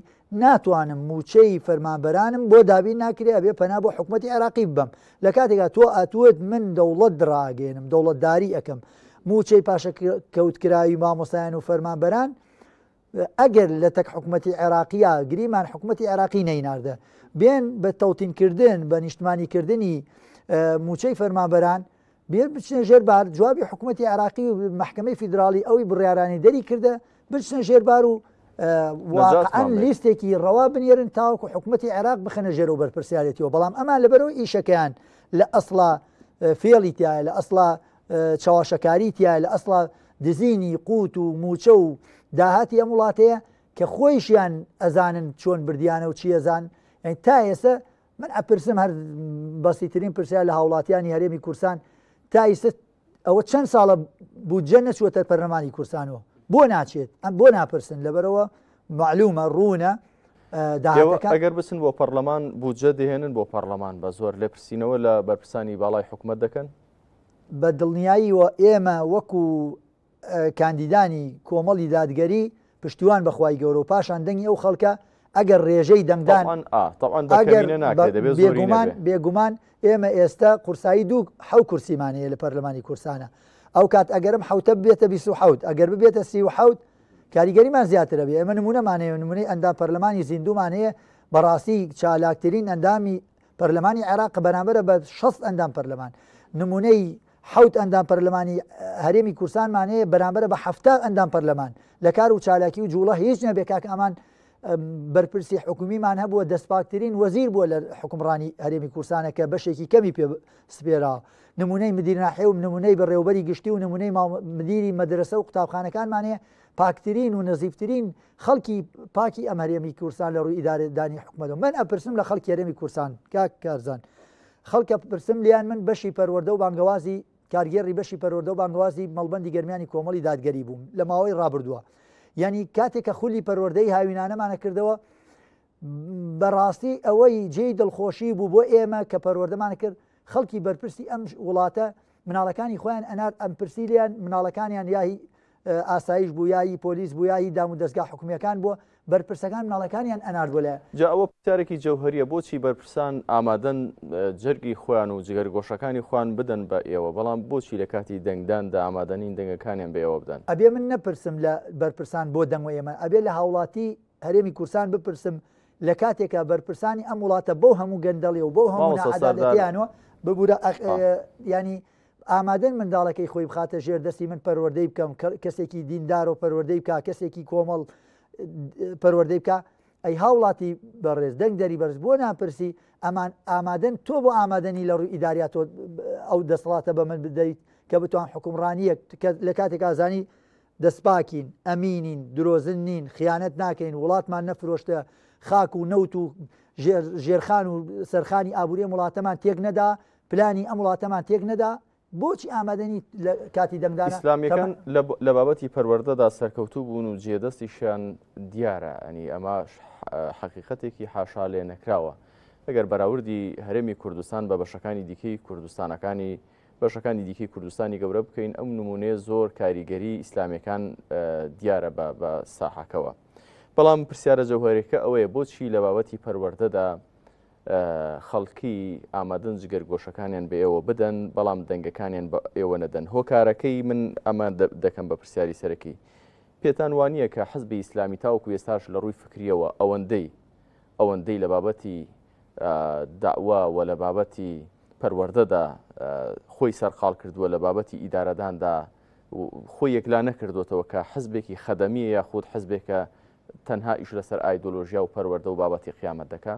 ناتوانم موچەی فەرمانبەرانم بۆ دابین ناکرێ ئەبێ پەنا بۆ حکوومەتی عێراقی ببەم لە کاتێکا تۆ ئەتوت من دەوڵەت دراگەێنم دەوڵەتداری ئەەکەم موچەی پاشە کەوتکراوی مامۆسایان و فەرمانبەران ئەگەر لە تەک حکوومەتی عێراقیە گریمان حکوومەتی عێراقی نەیناردە بێن بە تەوتینکردن بە نیشتمانیکردنی موچەی فەرمانبەران بێ بچنە ژێربار جوابی حکوومەتی عێراقی و محکمەی فیدرالی ئەوی بڕیارانی دەری کردە بچنە ژێربار و واقعاً لیستێکی ڕەوا بنێرن تاوەکو حکوومەتی عێراق بخەنە ژێر و بەرپرسیارەتیەوە بەڵام ئەمان لەبەرەوە ئیشەکەیان لە ئەسڵا فێڵی تایە لە ئەسڵا چاواشەکاری تایە لە ئەسڵا دزینی قوت و موچە و داهاتی ئەم وڵاتەیە کە خۆیشیان ئەزانن چۆن بردیانە و چی ئەزان تا ئێستا من ئەپرسم هەر بەسیترین پرسیار لە هاوڵاتیانی هەرێمی کورسان تا ئێستا ئەوە چەند ساڵە بودجە نەچووەتە پەرلەمانی کورسانەوە بۆ ناچێت ئەم بۆ ناپرسن لەبەرەوە معلومە ڕوونە ئەگەر بچن بۆ پەرلەمان بودجە دەهێنن بۆ پەرلەمان بە زۆر لێپرسینەوە لە بەرپرسانی باڵای حکوومەت دەکەن بە دڵنیاییوە ئێمە وەکو کاندیدانی کۆمەڵی دادگەری پشتیوان بەخوای گەورە و پاشان دەنگی ئەو خەڵکە ئەگەر ڕێژەی دەنگدان بێگومان ئێمە ئێستا قورسایی دوو حەو کورسیمانەیە لە پەرلەمانی کورسانە ئەو کات ئەگەرم حوتە بێتە 27 ئەگەر ببێتە 37 کاریگەریمان زیاترە بێ ئەمە نمونەمانەیە نمونەی ئەندام پەرلەمانی زیندومانەیە بەڕاستی چالاکترین ئەندامی پەرلەمانی عێراق بەرامبەرە بە 6 ئەندام پەرلەمان نمونەی حوت ئەندام پەرلەمانی هەرێمی کورسانمانەیە بەرامبەرە بە 70 ئەندام پەرلەمان لە کار و چالاکی و جوڵە هیچ نەبێ کاک ئەمان بەرپرسی حکومیمان هەبووە دەستپاکترین وەزیر بووە لە حکومڕانی هەرێمی کورسانە کە بەشێکی کەمی پێ سپێراوە نمونەی مدیرناحێ و نمونەی بەڕێوەبەری گشتی و نمونەی مدیری مەدرسە و قوتابخانەکانمانەیە پاکترین و نەزیفترین خەڵکی پاکی ئەم هەرێمی کورسان لە ڕووی ئیدارەدانی حکومەتەوە من ئەپرسم لە خەڵکی هەرێمی کورسان کاک کارزان خەڵکە پرسم لیان من بەشی پەروەردە و بانگەوازی کارگێڕی بەشی پەروەردە و بانگەوازی مەڵبەندی گەرمیانی کۆمەڵی دادگەری بووم لە ماوەی ڕابردووە ینی کاتێک کە خولی پەروەردەی هاوینانەمانە کردەوە بەڕاستی ئەوەی جێی دڵخۆشی بوو بۆ ئێمە کە پەروەردەمانە کرد خەڵکی بەرپرسی ئەم وڵاتە مناڵەکانی خۆیان ئەنار ئەم پرسیلیان مناڵەکانیان یاهی ئاسایش بوو یایی پۆلیس بوو یایی دام و دەستگا حکومیەکان بۆ بەرپرسەکان مناڵەکانیان ئەناردوە لە جا ئەوە پرسیارێکی جەوهەریە بۆچی بەرپرسان ئامادەن جەرگی خۆیان و جگەرگۆشەکانی خۆیان بدەن بە ئێوە بەڵام بۆچی لە کاتی دەنگداندا ئامادەنین دەنگەکانیان بە ئێوە بدەن ئەبێ من نەپرسم لە بەرپرسان بۆ دەنگوە ئێمە ئەبێ لە هاوڵاتی هەرێمی کورسان بپرسم لە کاتێکە بەرپرسانی ئەم وڵاتە بۆ هەموو گەندەڵی و بۆ هەموو عەدالەتیانەوە ببوورە ینی ئامادەن منداڵەکەی خۆی بخاتە ژێر دەستی من پەروەردەی بکەم کەسێکی دیندار و پەروەردەی بکە کەسێکی کۆمەڵ پەروەردەی بکە ئەی هاوڵاتی بەڕێز دەنگ دەری بەرز بۆ ناپرسی ئەمان ئامادەن تۆ بۆ ئامادەنی لە ڕووی ئیداریاتۆ ئەو دەسەڵاتە بە من بدەیت کە بتوان حکومڕانیە لە کاتێک ئازانی دەستپاکین ئەمینین درۆزن نین خیانەت ناکەین وڵاتمان نەفرۆشتە خاک و نەوت و ژێرخان و سەرخانی ئابووری وڵاتەمان تێک نەدا پلانی ئەم وڵاتەمان تێک نەدا بۆچی ئامادەنی لە کاتی دەنگدانە ئیسلامیەکان لە بابەتی پەروەردەدا سەرکەوتوو بوون و جێدەستیشیان دیارە ئەنی ئەمە حەقیقەتێکی حاشا لێ نەکراوە ئەگەر بەراوردی هەرێمی کوردستان بە بەشەکانی دیکەی کوردستانەکانی بەشەکانی دیکەی کوردستانی گەورە بکەین ئەم نمونەیە زۆر کاریگەری ئیسلامیەکان دیارە بە ساحەکەوە بەڵام پرسیارە جەوهەریەکە ئەوەیە بۆچی لە بابەتی پەروەردەدا خەڵکی ئامادەن جگەرگۆشەکانیان بە ئێوە بدەن بەڵام دەنگەکانیان بە ئێوە نەدەن هۆکارەکەی من ئەمە دەکەم بە پرسیاری سەرەکی پێتان وانییە کە حزبی ئیسلامی تاوەکو ئێستاش لە ڕووی فکریەوە ئەوەندەی لە بابەتی داوا و لە بابەتی پەروەردەدا خۆی سەرقاڵ کردووە لە بابەتی ئیدارەداندا خۆی یەکلا نەکردوێتەوە کە حزبێکی خەدەمیە یاخود حزبێکە تەنها ئیش لەسەر ئایدۆلۆژیا و پەروەردە و بابەتی قیامەت دەکا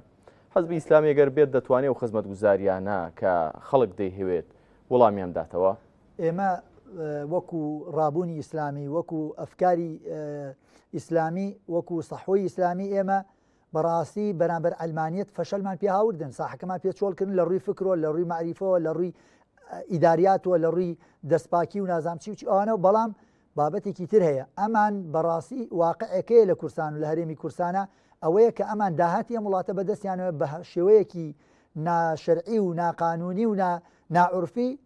حزبی ئیسلامی گەر بێت دەتوانێت و خزمەتگوزاریانە کە خەڵک دەیهەوێت وەڵامیان داتەوە ئێمە وەکو ڕابوونی ئیسلامی وەکو ئەفکاری ئیسلامی وەکو سەحوی ئیسلامی ئێمە بەڕاستی بەرامبەر ئەلمانیت فەشەلمان پێ هاوردن ساحەکەمان پێچۆڵکردن لە ڕووی فکرۆ لە ڕووی معریفەوە لە ڕووی ئیداریاتەوە لە ڕووی دەستپاکی و نازامچی و ئەوانە بەڵام بابەتێکی تر هەیە ئەمان بەڕاستی واقعەکەیە لە کورسان و لە هەرێمی کورسانە ئەوەیە کە ئەمان داهاتی ئەم وڵاتە بەدەستیانەوە بە شێوەیەکی ناشەرعی و ناقانونی و ناعورفی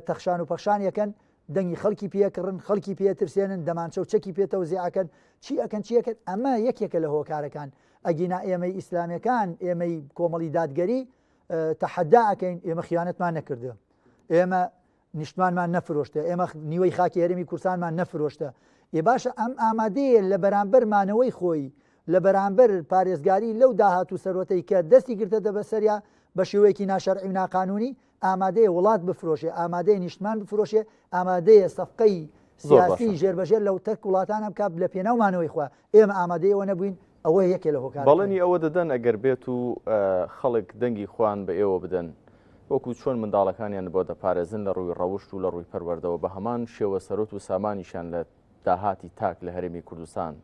تەخشان و پەخشان یەکەن دەنگی خەڵکی پێکردن خەڵکی پێترسێنن دەمانچە و چەکی پێتەوە زیعەکەن چی ئەکەن چیەکەن ئەمە یەکێکە لە هۆکارەکان ئەگینا ئێمەی ئیسلامیەکان ئێمەی کۆمەڵی دادگەری تەحەدا ئەکەین ئێمە خیانەتمان نەکردو ئێمە نیشتمانمان نەفرۆشتە ئێمە نیوەی خاکی هەرێمی کورسانمان نەفرۆشتە باشە ئەم ئامادەیە لە بەرامبەر مانەوەی خۆی لە بەرامبەر پارێزگاری لەو داهات و سەرۆتەی کە دەستی گرتە دەبەسەریا بە شێوەیەکی ناشەرعی و ناقانونی ئامادەیە وڵات بفرۆشێ ئامادەیە نیشتمان بفرۆشێ ئامادەیە سەفقەی سیاسی ژێربەژێر لەو تەرک وڵاتانە بکات لە پێناومانەوەی خوا ئێمە ئامادەیەوە نەبووین ئەوە یەکێ لە هۆکار بەڵێنی ئەوە دەدەن ئەگەر بێت و خەڵک دەنگی خوان بە ئێوە بدەن وەکو چۆن منداڵەکانیان بۆ دەپارێزن لە ڕووی ڕەوشت و لە ڕووی پەروەردەوە بە هەمان شێوە سەرۆت و سامانیشان لە داهاتی تاک لە هەرێمی کوردستان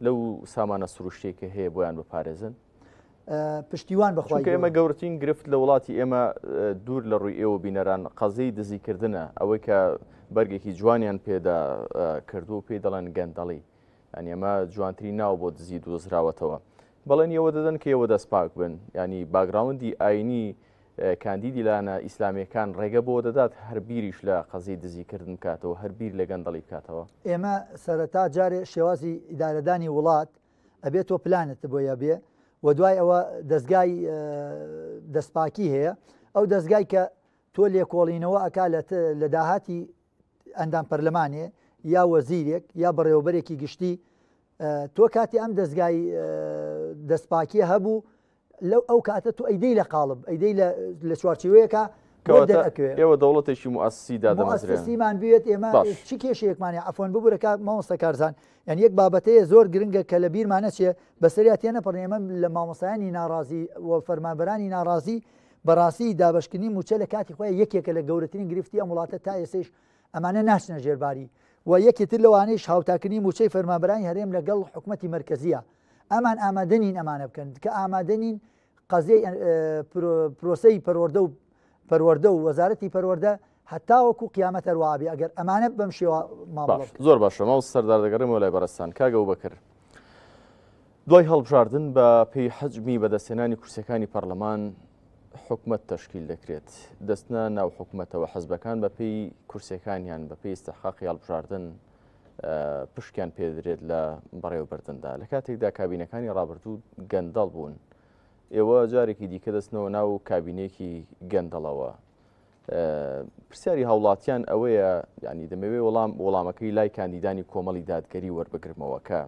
لەو سامانە سروشتێکە هەیە بۆیان بپارێزن پشتیوان بەخوای ئێمە گەورەترین گرفت لە وڵاتی ئێمە دوور لە ڕووی ئێوە بینەران قەزەی دزیکردنە ئەوەی کە بەرگێکی جوانیان پێدا کردو و پێی دەڵێن گەندەڵی ینی ئەمە جوانترین ناو بۆ دزی دۆزراوەتەوە بەڵێن ئێوە دەدەن کە ئێوە دەستپاک بن ینی باگراوندی ئاینی کاندیدی لایەنە ئیسلامیەکان ڕێگە بۆ دەدات هەربیریش لە قەزەی دزیکردن بکاتەوە هەربیر لە گەندەڵی بکاتەوە ئێمە سەرەتا جارێ شێوازی ئیدارەدانی وڵات ئەبێت تۆ پلانت بۆیە بێ و دوای ئەوە دەستگای دەستپاکی هەیە ئەو دەستگای کە تۆ لێکۆڵینەوە ئەکا لە داهاتی ئەندام پەرلەمانێ یا وەزیرێک یا بەڕێوەبەرێکی گشتی تۆ کاتی ئەم دەستگای دەستپاکیە هەبوو لەو ئەو کاتە تو ئەیدەی لە قاڵب ئەیدەی لە چوارچێوەیەکە ئێوە دەوڵەتێکی مؤسسیدا دەمەسیمان بێت ئێمە چی کێشەیەکمانە ئەفۆن ببوورەکە مامۆستا کارزان یان یەک بابەتەیە زۆر گرنگە کە لە بیرمانە چێ بەسەریا تێ نەپەڕ ئێمە لە مامۆسایانی ناڕازی و فەرمانبەرانی ناڕازی بەڕاستی دابشکردنی موچە لە کاتی خۆی یەکێکە لە گەورەترین گرفتی ئەم وڵاتە تا ئێسش ئەمانە ناچنە ژێرباری و یەکێتر لەوانەیەش هاوتاکردنی موچەی فەرمانبەرانی هەرێم لەگەڵ حکوومەتی مرکزیە ئەمان ئامادەنین ئەمانە بکەن کە ئامادەنین قەزەی پرۆسەی پەروەردە و وەزارەتی پەروەردە هەتا وەکو قیامەت هەروابی ئەگەر ئەمانە بەم شێوە ماڵ زۆر باشە ماوە سەردار دەگەڕێمەوە لای بەڕستان کاگە و بەکر دوای هەڵبژاردن بە پێی حەجمی بەدەستێنانی کورسەکانی پەرلەمان حکومەت تەشکیل دەکرێت دەستنە ناو حکوومەتەوە حەزبەکان بە پێی کورسەکانیان بە پێی استحقاقی هەڵبژاردن پشکیان پێدرێت لە بەڕێوەبردندا لە کاتێکدا کابینەکانی ڕابردوو گەندەڵ بوون ئێوە جارێکی دیکە دەستنەوە ناو کابینێکی گەندەڵەوە پرسیاری هاوڵاتیان ئەوەیە ینی دەمەوێ وەڵامەکەی لای کاندیدانی کۆمەڵی دادگەری وەربگرمەوە کە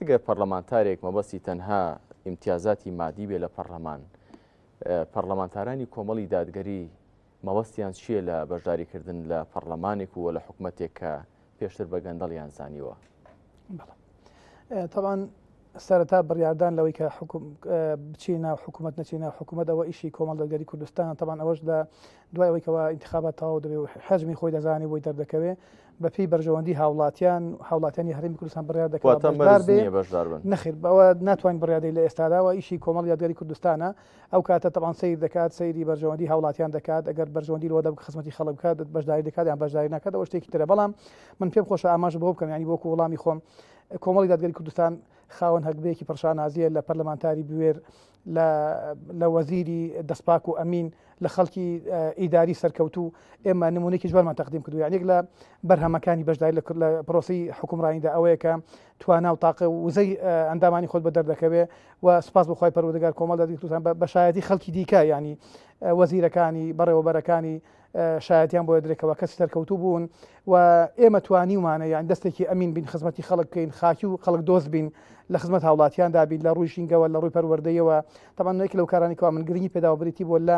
ئەگەر پەرلەمانتارێک مەبەستی تەنها ئیمتیازاتی مادی بێ لە پەرلەمان پەرلەمانتارانی کۆمەڵی دادگەری مەبەستیان چییە لە بەشداریکردن لە پەرلەمانێک و لە حکوومەتێک کە پێشتر بە گەندەڵیان زانیوە طبعا سەرەتا بڕیاردان لەوەی کە بچی ناو حکوومەت نەچی ناو حکوومەت ئەوە ئیشی کۆمەڵ دەرگەری کوردستان تەبان ئەوەش لە دوای ئەوەی کەەوە ئینتخابات تەواو دەبێ و حەجمی خۆی دەزانی بۆی دەردەکەوێ بەپی بەرژەوەندی هاوڵاتیانی هەرێمی کوردستان بڕیار دەکات نەخیر بەوە ناتوانین بڕیادەی لە ئێستاداوە ئیشی کۆمەڵ یادگاری کوردستانە ئەو کاتە تەبان سیر دەکات سەیری بەرژەوەندی هاوڵاتیان دەکات ئەگەر بەرژەوەندی لەوە دەبکە خزمەتی خەڵک بکات بەشداری دەکات یان بەشداری ناکات ئەوە شتێکی ترە بەڵام من پێم خۆشە ئاماژ بۆ بکەم ینی بۆکو وەڵامی خۆم کۆمەڵی دادگەری کوردستان خاوەن هەرگبەیەکی پەرشانازیە لە پەرلەمانتاری بوێر لە وەزیری دەستپاک و ئەمین لە خەڵکی ئیداری سەرکەوتو ئێمە نمونێکی جوانمان تەقدیم کردو یانێک لە بەرهەمەکانی بەشداری لە پرۆسی حکومڕانیدا ئەوەیە کە توانا و تاقە وزەی ئەندامانی خۆت بە دەردەکەوێ و سپاس بخوای پەروەردگار کۆمەڵ دادگەری کوردستان بە شایەتی خەڵکی دیکە ینی وەزیرەکانی بەڕێوەبەرەکانی شایەتیان بۆ درێکەوە کەسی سەرکەوتوو بوون و ئێمە توانیومانە یان دەستێکی ئەمین بین خزمەتی خەڵک بکەین خاکی و خەڵک دۆست بین لە خزمەت هاوڵاتیان دابین لە ڕووی ژینگەوە لە ڕووی پەروەردەیەوە تەمانێک لەو کارانێکەوە من گرنگی پێداوە بریتی بۆ لە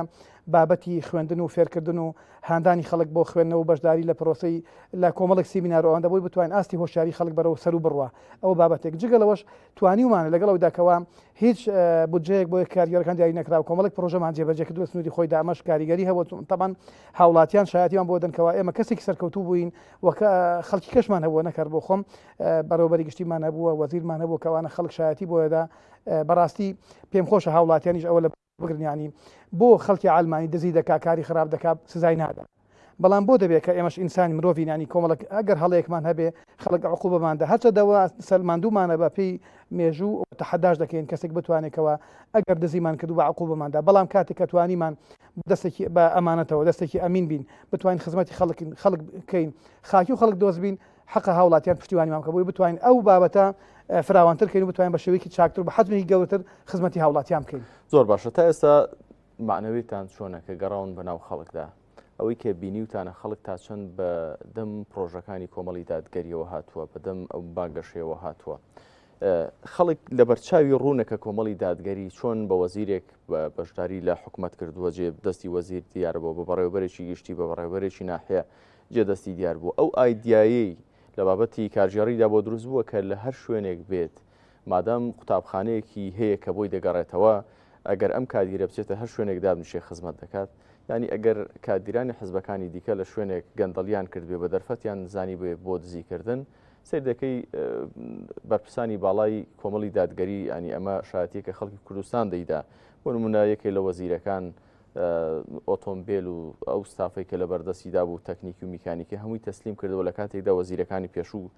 بابەتی خوێندن و فێرکردن و هاندانی خەڵک بۆ خوێندنەوە بەشداری لە پرۆسی لە کۆمەڵێک سیمینار ئەوەندە بۆی بتوانین ئاستی هۆشیاری خەڵک بەرەوە سەر و بڕوە ئەوە بابەتێک جگەلەوەش توانیومانە لەگەڵەوەداکەوە هیچ بودجەیەک بۆ کاریگەرەکان دیاری نەکراوە کۆمەڵێک پرۆژەمان جێبەجێ کردووە سنووری خۆی دامەش کاریگەری هەبوو تەمان هاوڵاتیان شایەتیان بۆ دەنکەوە ئێمە کەسێکی سەرکەوتوو بووین وەکە خەڵکی کەشمان هەبووە نەکرد بۆ خۆم بەڕێوەبەری گشتیمان هەبووە وەزیرمان هەبوو کەوانە خەڵک شایەتی بۆیدا بەڕاستی پێم خۆشە هاوڵاتیانیش ئەوە لە بگرنیانی بۆ خەڵکی عالمانی دزی دەکا کاری خراپ دەکات سزای نادا بەڵام بۆ دەبێت کە ئێمەش ئینسانی مرۆڤینانی کۆمەڵک ئەگەر هەڵەیەکمان هەبێ خەڵک عقوبەماندا هەرچەدەوە سەلماندوومانە بە پێی مێژوو تەحەداش دەکەین کەسێک بتوانێتەوە ئەگەر دزیمان کردو بە عقوبەماندا بەڵام کاتێک کە توانیمان دەستێکی بە ئەمانەتەوە دەستێکی ئەمین بین بتوانین خزمەتی خەڵک بکەین خاکی و خەڵک دۆست بین حەقە هاوڵاتیان پشتیوانیمان کە بۆی بتوانین ئەو بابەتە فراوانتر کەین و بتوانین بە شێوەیەکی چاکتر بە حەجمێکی گەورەتر خزمەتی هاوڵاتیان بکەین. زۆر باشە تا ئێستا معنەویتان چۆنە کە گەڕاون بەناو خەڵکدا ئەوەی کە بینیوتانە خەڵک تا چەند بە دەم پرۆژەکانی کۆمەڵی دادگەریەوە هاتووە بەدەم ئەو باگەشەوە هاتووە خەڵک لە بەرچاوی ڕوونەکە کۆمەڵی دادگەری چۆن بە وەزیرێک بەشداری لە حکوومەت کردووە جێ دەستی وەزیر دیار بوو بە بەڕێوەبەرێکی گشتی بە بەڕێوەبەرێکی ناحەیە جێدەستی دیار بوو ئەو ئایدیایی لە بابەتی کارژێڕیدا بۆ دروست بووە کە لە هەر شوێنێک بێت مادام قوتابخانەیەکی هەیە کە بۆی دەگەڕێتەوە ئەگەر ئەم کادیرە بچێتە هەر شوێنێک دابنیشێ خزمەت دەکات ینی ئەگەر کادیرانی حزبەکانی دیکە لە شوێنێک گەندەڵیان کردبێ بە دەرفەتیان زانی بێ بۆ دزیکردن سیر دەکەی بەرپرسانی باڵای کۆمەڵی دادگەری ینی ئەمە شایەتیە کە خەڵکی کوردستان دەیدا بۆ نمونە یەکێک لە وەزیرەکان ئۆتۆمبیل و ئەو ستافەی کە لە بەردەستیدا بوو تەکنیکی و میکانیکی هەمووی تەسلیم کردەوە لە کاتێکدا وەزیرەکانی پێشوو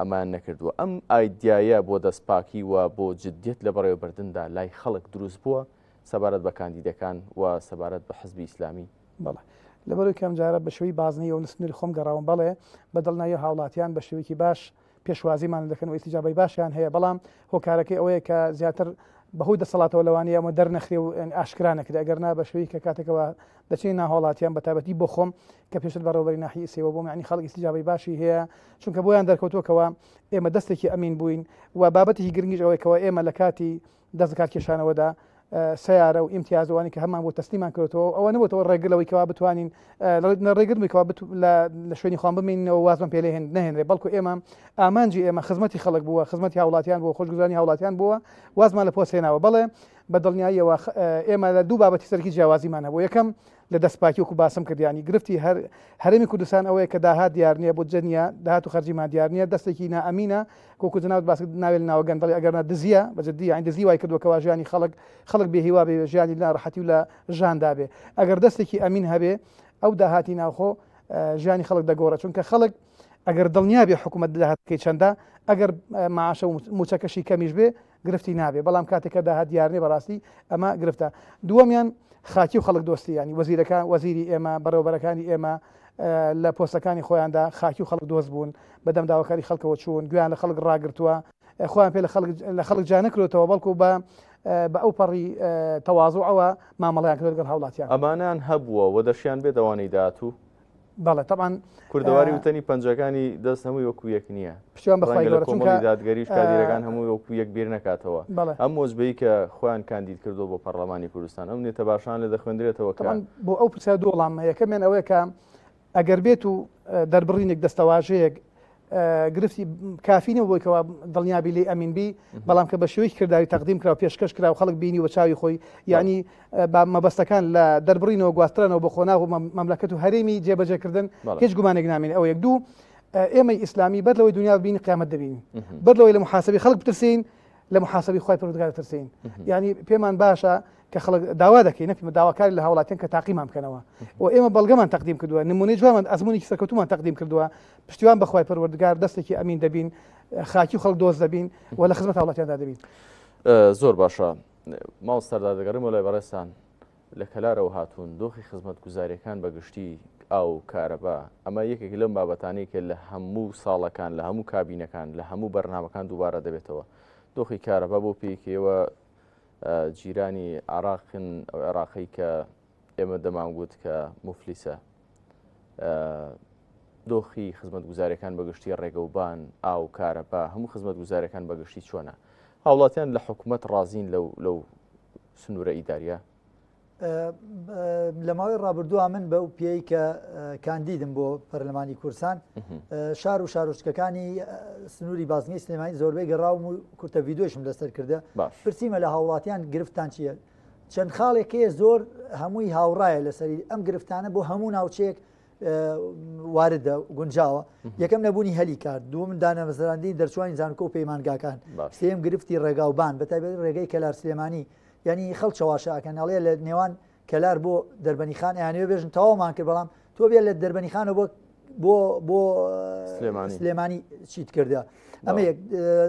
ئەمان نەکردووە ئەم ئایدیایە بۆ دەستپاکی و بۆ جدیت لە بەڕێوەبردندا لای خەڵک دروست بووە سەبارەت بە کاندیدەکان و سەبارەت بە حزبی ئیسلامی بەڵێ لەبەرەوەی کەم جارە بە شێوەی بازنەی و نسنووری خۆم گەڕاوم بەڵێ بەدڵنایی هاوڵاتیان بە شێوەیەکی باش پێشوازیمان دەکەن و ئیتیجابەی باشیان هەیە بەڵام هۆکارەکەی ئەوەیە کە زیاتر بەهۆی دەسەڵاتەوە لەوانەیە ئەمە دەرنەخرێ و ئاشکرا نەکرێت ئەگەرنا بە شێوەی کە کاتێکەوە دەچین ناهاوڵاتیان بە تایبەتی بۆ خۆم کە پێشتر بەڕێوەبەری ناحیە سێوە بۆم یعنی خەڵک ئیتیجابەی باشی هەیە چونکە بۆیان دەرکەوتووەکەوە ئێمە دەستێکی ئەمین بووین و بابەتێکی گرنگیش ئەوەیەکەوە ئێمە لە کاتی دەست کات کێشانەوەدا سیارە و ئیمتیازوانی کە هەمان بۆ تەسلیمان کردەوە ئەوە نەبووەوە ڕێگەلەوەی کەوا بتوانین ڕێگرمێکەوە لە شوێنی خۆم بمینەوە وازمان پێ نەهێنرێ بەڵکو ئێمە ئامانجی ئێمە خزمەتی خەڵک بووە خزمەتی هاوڵاتیان بووە خۆشگوزاری هاوڵاتیان بووە وازمان لە پۆسێناوە بەڵێ بە دڵنیاییەوە ئێمە لە دوو بابەتی سەرکی جیاوازیمان هەبوو یەکەم لە دەستپاکی وەکو باسم کردیانی گرفتی هەرێمی کوردستان ئەوەیە کە داهات دیار نییە بۆ جەنیە داهات و خەرجیمان دیار نییە دەستێکی نائەمینە کۆکو جەناوت باس ناوێت ناوە گەندەڵی ئەگەرنا دزیە بەجددی یان دزی وای کردووەکەوا ژیانی خەڵک بێهیوا بێ ژیانی لا ڕەحەتی و لە ژاندا بێ ئەگەر دەستێکی ئەمین هەبێ ئەو داهاتی ناوخۆ ژیانی خەڵک دەگۆڕە چونکە خەڵک ئەگەر دڵنیا بێ حکوومەت داهاتکەی چەندە ئەگەر معاشە و موچەکەشی کەمیش بێ گرفتی نابێ بەڵام کاتێککە داهات دیارنێ بەڕاستی ئەمە گرفتە دووەمیان خاکی و خەڵک دۆستی ینی وەزیرەکان وەزیری ئێمە بەڕێوەبەرەکانی ئێمە لە پۆستەکانی خۆیاندا خاکی و خەڵک دۆست بوون بەدەم داواکاری خەڵکەوە چوون گویان لە خەڵک ڕاگرتووە خۆیان پێ لە خەڵک جا نەکرێتەوە بەڵکو بە ئەو پەڕی تەواضع ئەوە مامەڵیان کرد لەگەڵ هاوڵاتیان ئەمانیان هەبووە و دەشیان بێ دەوانەی داهاتوو بەڵێ طبعاً کوردەواری وتەنی پەنجەکانی دەست هەمووی وەکو یەک نییە پشتیوان بەخوای گەورە چونکە دادگەریش کادیرەکان هەمووی وەکو یەک بیر نکاتەوە ئەم مۆزبەی کە خۆیان کاندید کردو بۆ پەرلەمانی کوردستان ئەم نێتە باشان لێ دەخوێندرێتەوە کە بۆ ئەو پرسیار دوو وەڵام یەکەمیان ئەوەیە کە ئەگەر بێت و دەربڕینێک دەستەواژەیەک گرفتی کافینە بۆیکەوە دڵنیابی لێ ئەمینبی بەڵام کە بە شێوەیەکی کردداری تەقدیم کرا و پێشکەش کرا و خەڵک بینی و چاوی خۆی یعنی مەبەستەکان لە دەربڕینەوە گواسترانەوە بە خۆنا و مەملەکەت و هەرێمی جێبەجێکردن هیچ گومانێک نامێن ئەو یەک دوو ئێمەی ئیسلامی بەر لەوەی دنیا ببینی قیامەت دەبینی بەر لەوەی لە محاسبی خەڵک بترسین لە محاسبی خۆی پەروەردگار ترسین یعنی پێمان باشە کە خەڵک داوا دەکەین نەفی داواکاری لە هاوڵاتیان کە تاقیمان بکەنەوە و ئێمە بەڵگەمان تەقدیم کردووە نمونەی جوان ئەزمونێکی سەرکەوتومان تەقدیم کردووە پشتیوان بەخوای پەروەردگار دەستێکی ئەمین دەبین خاکی و خەڵک دۆست دەبین و لە خزمەت هاوڵاتیاندا دەبین. زۆر باشە ماوەستەردا دەگەڕێمەوە لای بەڕێستان لە کەلارەوە هاتوون دۆخی خزمەت گوزاریەکان بەگشتی ئاو کارەبا ئەمە یەکێک لەم بابەتانەی کە لە هەموو ساڵەکان لە هەموو کابینەکان لە هەموو بەرنامەکان دووبارە دەبێتەوە دۆخی کارەبا بۆ پێیکەوە جیرانی عراقن ئەو عێراقی کە ئێمە دەمانگوت کە مفلیسە دۆخی خزمەت گوزاریەکان بەگشتی ڕێگەوبان ئاو کارەبا هەموو خزمەت گوزاریەکان بەگشتی چۆنە هاوڵاتیان لە حکوومەت ڕازین لەو سنوورە ئیداریە لە ماوەی ڕابردووە من بەو پێی کە کاندیدم بۆ پەرلەمانی کوردستان شار و شارۆچکەکانی سنووری بازرگانی سلێمانی زۆربەی گەڕاوم و کورتە ڤیدیۆشم لەسەر کردە پرسیمە لە هاوڵاتیان گرفتان چییە؟ چەند خاڵێکەیە زۆر هەمووی هاوڕایە لەسەری ئەم گرفتانە بۆ هەموو ناوچەیەک واردە گونجاوە. یەکەم نەبوونی هەلی کار، دووەم دانەمەزراندنی دەرچوانی زانکۆ و پەیمانگاکان، سێم گرفتی ڕێگاوبان بەتایبەتی ڕێگەی کەلار سلێمانی، یعنی خەڵک چاواشەکەناڵەیە لە نێوان کەلار بۆ دەربەنیخان یانوێ بێژن تەواومان کرد، بەڵام تۆ بێت لە دەربەنیخانەوە بۆ سلێمانی چیت کردە. ئەمە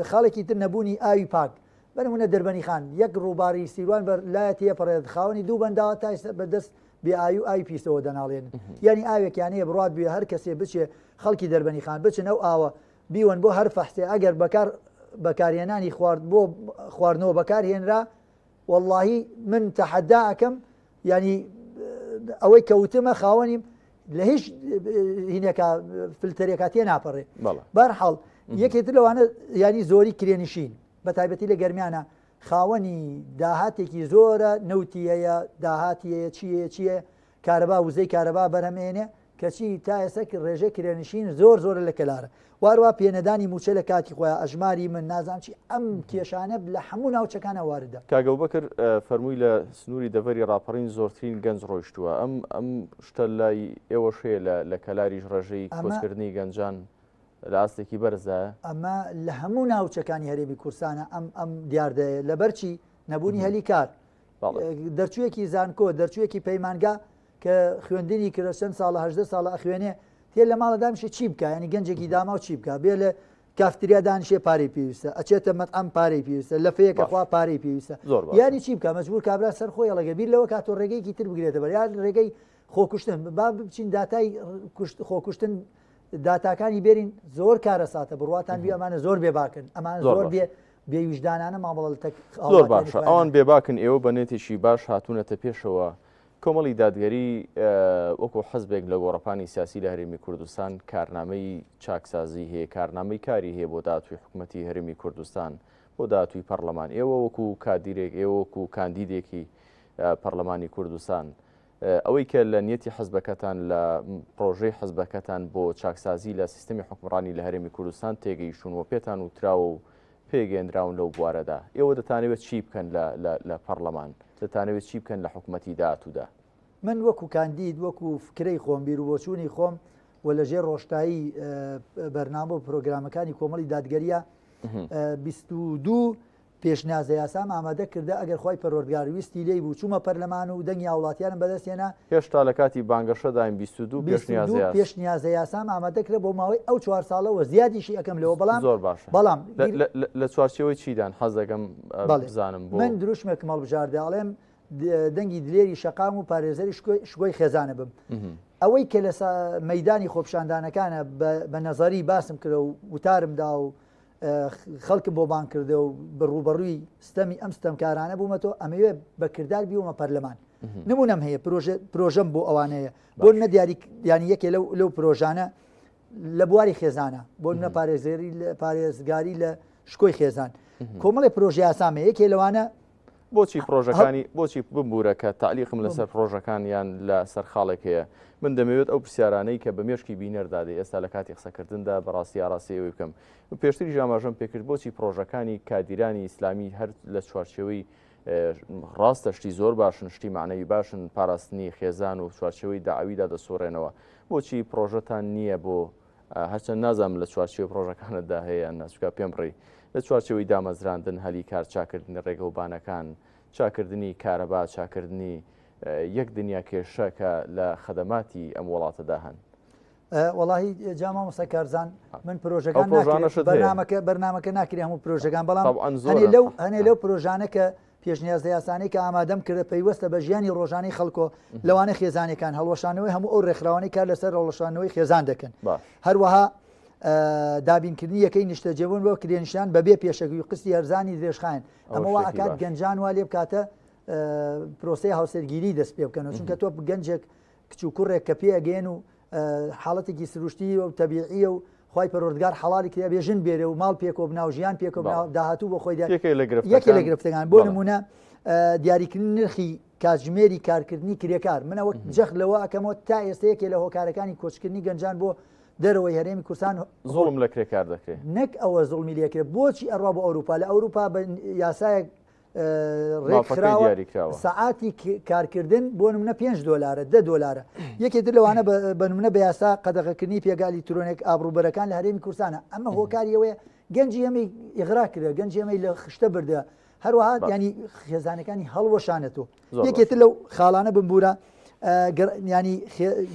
خاڵێکی تر نەبوونی ئاوی پاک، بەنمونە دەربەنیخان یەک ڕووباری سیروان لایەتە پەڕێدخاوەنی دوو بەنداوە تا بەدەست بێ ئاوی و ئاوی پیسەوە دەناڵێن، یعنی ئاوێکیانەیە بڕات بێ هەر کەسێ بچێ خەڵکی دەربەنیخان بچن ئەو ئاوە بیوەن بۆ هەر فەحسێ ئەگەر بەکارهێنانی بۆ خواردنەوە بەکارهێنرا واللهی من تەحەدا ئەەکەم، ینی ئەوەی کەوتمە خاوەنیم لە هیچ هینێکە فلتەرێکا تێ ناپەڕێ. بەرحەڵ یەکێتر لەوانە ینی زۆری کرێنشین بەتایبەتی لە گەرمیانە خاوەنی داهاتێکی زۆرە نەوتیەیە داهاتیەیە چیە کارەبا وزەی کارەبا بەرهەمێنێ کەچی تا ئێستا ڕێژەی کرێنشین زۆرە لە کەلارە، وارووا پێنەدانی موچە لە کاتی خۆیان ئەژماری من نازانم چی ئەم کێشانە لە هەموو ناوچەکانە واردە. کاگەوبەکر فەرمووی لە سنووری دەڤەری ڕاپەڕین زۆرترین گەنج ڕۆیشتووە، ئەم شتە لای ئێوە شوێ لە کەلاریش ڕێژەی کۆچکردنی گەنجان لە ئاستێکی بەرزە. ئەمە لە هەموو ناوچەکانی هەرێمی کوردستانە ئەم دیاردەیە لەبەرچی نەبوونی هەلی کار، دەرچوویەکی زانکۆ دەرچوویەکی پەیمانگا کە خوێندنی کرە چەند ساڵە 18 ساڵە ئەخوێنێ تێ لە ماڵەدا میشە چی بکە، ینی گەنجێکی داما و چی بکە، بێ لە کافتریا دانیشێ پارەی پێویستە، ئەچێتە مەتعەم پارەی پێویستە، لە فەیەکە خوا پارەی پێویستە، یانی چی بکە مەجبور کابرا سەر خۆی هەڵەگە بیر لەوە کاتۆ ڕێگەیەکی تر بگرێتە بەر یان ڕێگەی خۆکوشتن با بچین داتای خۆکوشتن داتاکانی بێرین زۆر کارە ساتە بڕواتان بی ئەمانە زۆر بێباکن، ئەمان زۆر بێویژدانانە ماڵە زۆر باشە ئەوان بێباکن. ئێوە بە نێتێکی باش هاتوونەتە پێشەوە کۆمەڵی دادگەری وەکو حەزبێک لە گۆڕەپانی سیاسی لە هەرێمی کوردستان کارنامەی چاکسازی هەیە، کارنامەی کاری هەیە بۆ داهاتووی حکوومەتی هەرێمی کوردستان بۆ داهاتووی پەرلەمان. ئێوە وەکو کادیرێک ئێوە وەکو کاندیدێکی پەرلەمانی کوردستان ئەوەی کە لە نیەتی حەزبەکەتان لە پرۆژەی حەزبەکەتان بۆ چاکسازی لە سیستەمی حکومڕانی لە هەرێمی کوردستان تێگەیشتوون پێتان وتراوە و پێگەێنراون لەو بوارەدا، ئێوە دەتانەوێت چی بکەن لە پەرلەمان، دەتانەوێت چی بکەن لە حکوومەتی داهاتوودا؟ من وەکو کاندید وەکو فکرەی خۆم بیر و بۆچوونی خۆم و لەژێر ڕۆشتایی بەرنامە و پرۆگرامەکانی کۆمەڵی دادگەریە 22 پێشنیازە یاسام ئامادە کردە ئەگەر خۆی پەروەردگار ویستی لێی بوو چوومە پەرلەمان و دەنگی هاوڵاتیانم بەدەستێنا هێشتا لە کاتی بانگەشەداین 22 پێشنیازە یاسام ئامادە کرد بۆ ماوەی ئەو 4 ساڵەوە زیادیشی ئەەکەم لەوە زۆر باشە. بەڵام لە چوارچەوەی چیدان حەز دەکەم بزانم بۆ من دروشمێک مەڵبژاردەڵێم دەنگی دلێری شەقام و پارێزەری شگۆی خێزانە بم. ئەوەی کە لە مەیدانی خۆپشاندانەکانە بە نەزەری باسم کرد و وتارمدا و خەڵکم بۆ بان کردە و بەڕوبەڕووی ستەمی ئەم ستەمکارانە بوومەتەوە ئەمەوێ بە کردار بیومە پەرلەمان. نمونەم هەیە پرۆژەم بۆ ئەوانەیە بۆ نە دیانی یەکێ لەو پرۆژانە لە بواری خێزانە بۆ نە پارێزگاری لە شکۆی خێزان کۆمەڵی پرۆژه یاسامە یەکێ لەوانە بۆچی پرۆژەکانی بۆچی ببوورە کە تعلیقم لەسەر پرۆژەکان یان لە سەر خاڵێک هەیە من دەمەوێت ئەو پرسیارانەی کە بە مێشکی بینەردادێ ئێستا لە کاتی قسەکردندا بەڕاستی ئاراسیەوەی بکەم و پێشتری ژاماژەم پێکرد بۆچی پرۆژەکانی کادیرانی ئیسلامی هەر لە چوارچەوەی ڕاستە شتی زۆر باشن شتی معنەوی باشن پاراستنی خێزان و چوارچەوەی داعویدا دەسۆڕێنەوە بۆچی پرۆژەتان نییە بۆ هەرچەند نازانم لە چوارچێوە پرۆژەکانتدا هەیە ناسوکا پێم بڕی لە چوارچەوەی دامەزراندن هەلی کار چاکردنی ڕێگەوبانەکان چاکردنی کارەبا چاکردنی یەک دنیا کێشەکە لە خەدەماتی ئەم وڵاتەدا هەن. وەڵاهی جاما مۆستا کارزان من پرۆژەکان بەرنامەکە ناکری هەموو پرۆژەکان بەڵام هەنێ لەو پرۆژانە کە پێشنیازە یاسانەی کە ئامادەم کردە پەیوەستە بە ژیانی ڕۆژانی خەڵکۆ لەوانە خێزانەکان هەڵوەشانەوەی هەموو ئەو ڕێکخراوانی کار لەسەر هەڵوەشانەوەی خێزان دەکەن هەروەها دابینکردنی یەکەی نیشتەجێبوون بۆ کرێنشیان بەبێ پێشەگوی قستی هەرزانی درێژخایەن ئەمەوە ئاکات گەنجان وا لێ بکاتە پرۆسی هاوسەرگیری دەست پێ بکەنەوە چونکە تۆ گەنجێک کچ و کوڕێک کە پێگەێن و حاڵەتێکی سروشتی و تەبیعیە و خی پەروەردگار حەڵالی کرا بێژن بێرێ و ماڵ پێکۆ بناو ژیان پێکۆ داهاتوو بۆ خۆی یەکێ لە گرفتەکان بۆ نمونە دیاریکردن نرخی کاتژمێری کارکردنی کرێکار منەوە جەخ لەوە ئەکەمەوە تا ئێستەیەکێ لە هۆکارەکانی کۆچکردنی گەنجان بۆ دەرەوەی هەرێمی کوردستان زوڵم لە کرێکار دەکرێت نەک ئەوە زوڵمی لێکرێت بۆچی ئەڕوا بۆ ئەوروپا لە ئەوروپا بە یاسایەک ڕێکخراوە سەعاتی کارکردن بۆ نمونە $5 $10 یەکێتر لەوانە بە نمونە بە یاسا قەدەغەکردنی پێگا ئەلیکترۆنیک ئابروبەرەکان لە هەرێمی کوردستانە ئەمە هۆکاریەوەیە گەنجی ئەمەی ئیغرا کرد گەنجی ئەمەی لە خشتە بردە هەروەها ینی خێزانەکانی هەڵوەشانێتەوە یەکێتر لەو خاڵانە بمبورە ینی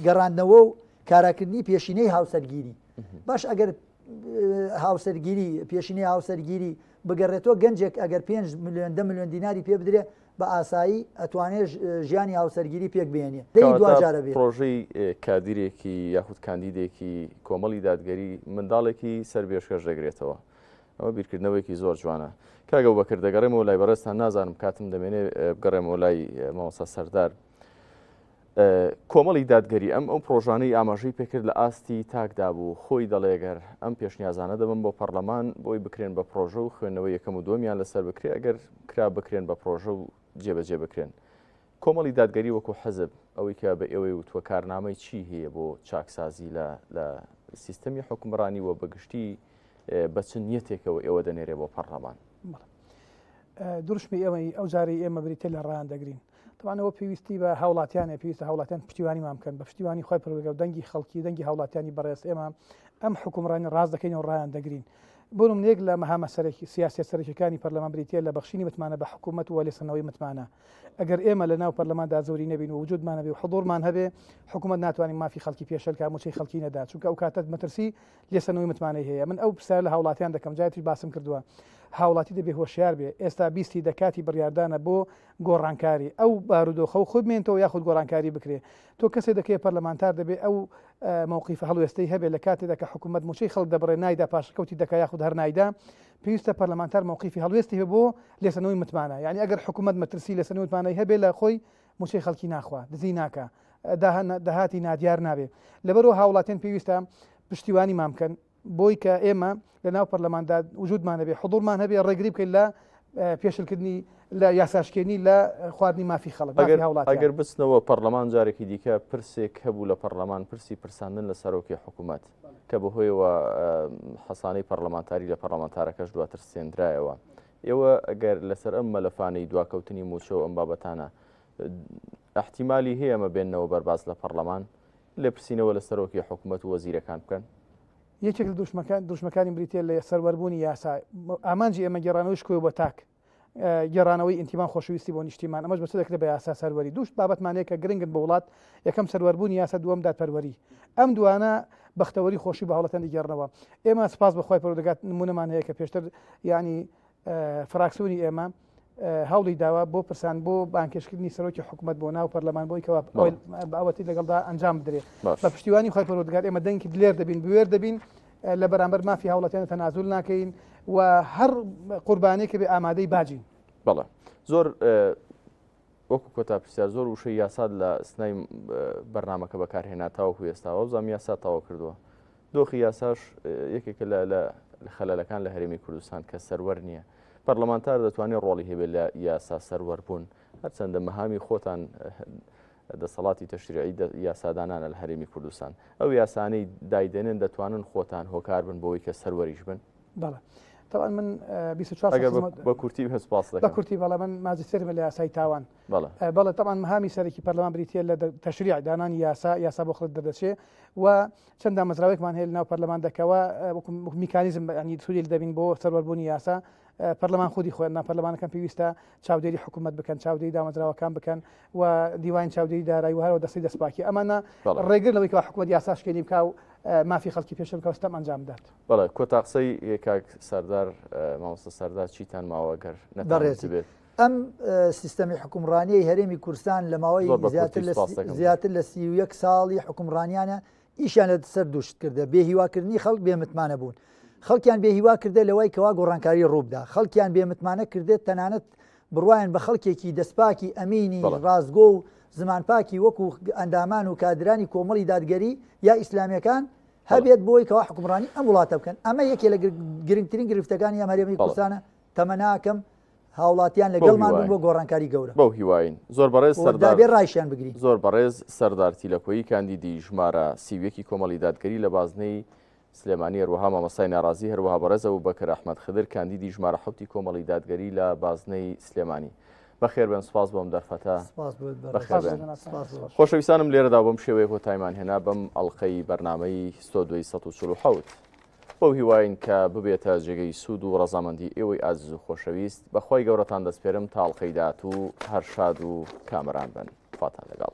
گەڕاندنەوە و کاراکردنی پێشینەی هاوسەرگیری باش ئەگەر هاوسەرگیری پێشینەی هاوسەرگیری بگەڕێتەوە گەنجێک ئەگەر 5 میلیۆن 10 میلیۆن دیناری پێ بدرێ بە ئاسایی ئەتوانێت ژیانی هاوسەرگیری پێک بێنێ دوجارە بێت پرۆژەی کادیرێکی یاخود کاندیدێکی کۆمەڵی دادگەری منداڵێکی سەربێشکەش دەگرێتەوە ئەمە بیرکردنەوەیکی زۆر جوانە کاگە بەکرد دەگەڕێمەوە لای بەڕێستان نازانم کاتم دەمێنێ بگەڕێمەوە لای مامۆستا سەردار کۆمەڵی دادگەری ئەو پرۆژانەی ئاماژەی پێکرد لە ئاستی تاکدا بوو خۆی دەڵێگەر ئەم پێشنیازانە دەبن بۆ پەرلەمان بۆی بکرێن بە پرۆژە و خوێندنەوەی یەکەم و دووەمیان لەسەر بکرێ ئەگەر کرا بکرێن بە پرۆژە و جێبەجێ بکرێن کۆمەڵی دادگەری وەکو حەزب ئەوەی کە بە ئێوەی وتووە کارنامەی چی هەیە بۆ چاکسازی لە سیستەمی حکومڕانی وە بەگشتی بە چ نیەتێکەوە ئێوە دەنێرێ بۆ پەرلەمان دروشمی ئێمە ئەو جارەی ئێمە بریتە لە ڕایان دەگرین توانەوە پێویستی بە هاوڵاتیانە پێویستە هاوڵاتیان پشتیوانیمان بکەن بە پشتیوانی خۆی پرۆگە و دەنگی خەڵکی دەنگی هاوڵاتیانی بەڕێز ئێمە ئەم حکومڕانی ڕاست دەکەین و ڕایان دەگرین بۆ نمونەیەک لە مەهامە سیاسی سەرەکیەکانی پەرلەمان بریتە لە بەخشینی متمانە بە حکوومەت و لێسەنەوەی متمانە ئەگەر ئێمە لە ناو پەرلەماندا زۆری نەبین و وجودمان هەبێ و حضورمان هەبێ حکوومەت ناتوانین مافی خەڵکی پێشەل موچەی خەڵکی نەدا چونکە ئەو کاتت مەترسی لێسەنەوەی متمانەی هەیە من ئەو پرسیار لە هاوڵاتیان دەکەم جایەتی باسم کردووە هاوڵاتی دەبێ هۆشیار بێ ئێستا بیستی دەکاتی بڕیاردانە بۆ گۆڕانکاری ئەو بارودۆخە و خود بمێنێتەوە یاخود گۆڕانکاری بکرێ تۆ کەسێک دەکەی پەرلەمانتار دەبێ ئەو مووقیفە هەڵوێستەی هەبێ لە کاتێدا کە حکوومەت موچەی خەڵک دەبڕێ نایدا پاشکەوتی دەکا یاخود هەر نایدا پێویستە پەرلەمانتار مووقیفی هەڵوێستی هەیە بۆ لێسەنەوەی متمانە یعنی ئەگەر حکوومەت مەترسی لێسەنەوەی متمانەی هەبێ لە خۆی موچەی خەڵکی ناخوا دزی ناکە داهاتی نادیار نابێ لەبەرەوە هاوڵاتیان پێویستە پشتیوانی مامکەن بۆی کە ئێمە لە ناو پەرلەماندا وجودمان هەبێ حضورمان هەبێ ڕێگری بکەین لە پێشلکردنی لە یاساشکێنی لە خواردنی مافی خەڵک ئەگەر بچنەوە پەرلەمان جارێکی دیکە پرسێک هەبوو لە پەرلەمان پرسی پرساندن لە سەرۆکی حکوومەت کە بەهۆیەوە حەسانەی پەرلەمانتاری لە پەرلەمانتارەکەش دواتر سێنرایەوە ئێوە ئەگەر لەسەر ئەم مەلەفانەی دواکەوتنی موچە و ئەم بابەتانە احتیمالی هەیە ئەمە بێننەوە بەرباز لە پەرلەمان لێ پرسینەوە لە سەرۆکی حکوومەت و وەزیرەکان بکەن یەکێک لە دوژمەکانی بریتێ لە سەروەربوونی یاسا ئامانجی ئێمە گەڕانەوەی شکۆی بۆ تاک گەڕانەوەی ئینتیمان خۆشەویستی بۆ نیشتیمان ئەمەش بەچ دەکرێت بە یاسا سەروەری دووشت بابەتمانەیە کە گرنگن بە وڵات یەکەم سەروەربوونی یاسا دووەم دادپەروەری ئەم دوانە بەختەوەری خۆشی بە هەوڵەتەن دیگەڕنەوە ئێمە سپاس بەخوای پەروەردگار نمونەمان هەیە کە پێشتر ینی فراکسیۆنی ئێمە هەوڵی داوا بۆ پرسان بۆ بانکێشکردنی سەرۆکی حکوومەت بۆ ناو پەرلەمان بۆی کەوا ئەوەتی لەگەڵدا ئەنجام بدرێت بە پشتیوانی خۆی پەروەردگار ئێمە دەنگی دلێر دەبین بوێر دەبین لە بەرامبەر مافی هاوڵاتیان تەنازول ناکەین و هەر قوربانەیەکە بێ ئامادەی باجین بەڵێ زۆر وەکو کۆتا پرسیار زۆر وشەی یاساد لە سنای بەرنامەکە بەکارهێناتاوەکو ئێستاوە زام یاسا تاوا کردووە دۆخی یاساش یەکێکە لە خەلەلەکان لە هەرێمی کوردستان کە سەروەر نییە پەرلەمانتار دەتوانێت ڕۆڵی هەبێت لە یاسا سەروەربوون هەرچەندە مەهامی خۆتان دەسەڵاتی تەشریعی یاسادانانە لە هەرێمی کوردستان ئەو یاسانەی دایدێنن دەتوانن خۆتان هۆکار بن بۆەوەی کە سەروەریش بن بەڵێ طبعا من 24 بە کورتی هەسپاس دەکەم بە کورتی بەڵێ من ماجستێرم لە یاسای تاوان بەڵێ طبعا مەهامی سەرەکی پەرلەمان بریتە لە تەشریع دانانی یاسا بۆ خڵک دەدەچێت و چەندان مەزراوێکمان هەیە لە ناو پەرلەمان دەکەوە میکانیزم ینی سوودی دەبین بۆ سەروەربوونی یاسا پەرلەمان خودی خۆیان پەرلەمانەکان پێویستە چاودێری حکوومەت بکەن چاودێری دامەزراوەکان بکەن و دیوان چاودێری دارایی و هەرەوە دەستی دەستپاکی ئەمانە ڕێگر لەوەی کە حکوومەت یاساشکێنی بکە و مافی خەڵکی پێشە بکە ستەم ئەنجام بدات بەڵێ کۆتاقسەی کاک سەردار مامۆستا سەردار چیتان ماوەگەر نەتوانێت بێت ئەم سیستەمی حکومڕانیەی هەرێمی کوردستان لە ماوەی زیاتر لە 31 ساڵی حکومڕانیانە ئیشیان لەسەر دووشت کردە بێهیواکردنی خەڵک بێمتمانە بوون خەڵکیان بێهیوا کردە لەوەی کەوا گۆڕانکاری ڕووبدا خەڵکیان بێمتمانە کردێت تەنانەت بڕواان بە خەڵکێکی دەستپاکی ئەمینی ڕازگۆ و زمانپاکی وەکو ئەندامان و کادرانی کۆمەڵی دادگەری یا ئیسلامیەکان هەبێت بۆی کەوا حکومڕانی ئەم وڵاتە بکەن ئەمە یەکێ لە گرنگترین گرفتەکانی ئەم هەرێمی کوردستانە تەمەناکەم هاوڵاتیان لەگەڵمان بوون بۆ گۆڕانکاری گەورە بەو هیواین زۆر بەڕێز دابێ ڕایشیان بگرین. زۆر بەڕێز سەردار تیلەکۆیی کاندیدی ژمارە سیویەکی کۆمەڵی دادگەری لە بازنەی سلێمانی هەروەها مامەسای ناڕازی هەروەها بەڕێز ئەبوبەکر ئەحمەد خدر کاندیدی ژمارە 7 کۆمەڵی دادگەری لە بازنەی سلێمانی. بەخێربێن سپاس بۆم دەرفەتە. خۆشەویستانم لێرەدا بەم شێوەیە کۆتایمان هێنا بەم ئەڵقەی بەرنامەی 247 بەو هیواین کە ببێتە جێگەی سوود و ڕەزامەندی ئێوەی ئازیز و خۆشەویست بەخوای گەورەتان دەسپێرم تا ئەڵقەی داهاتوو هەر شاد و کامەران بن. خواتان لەگەڵ.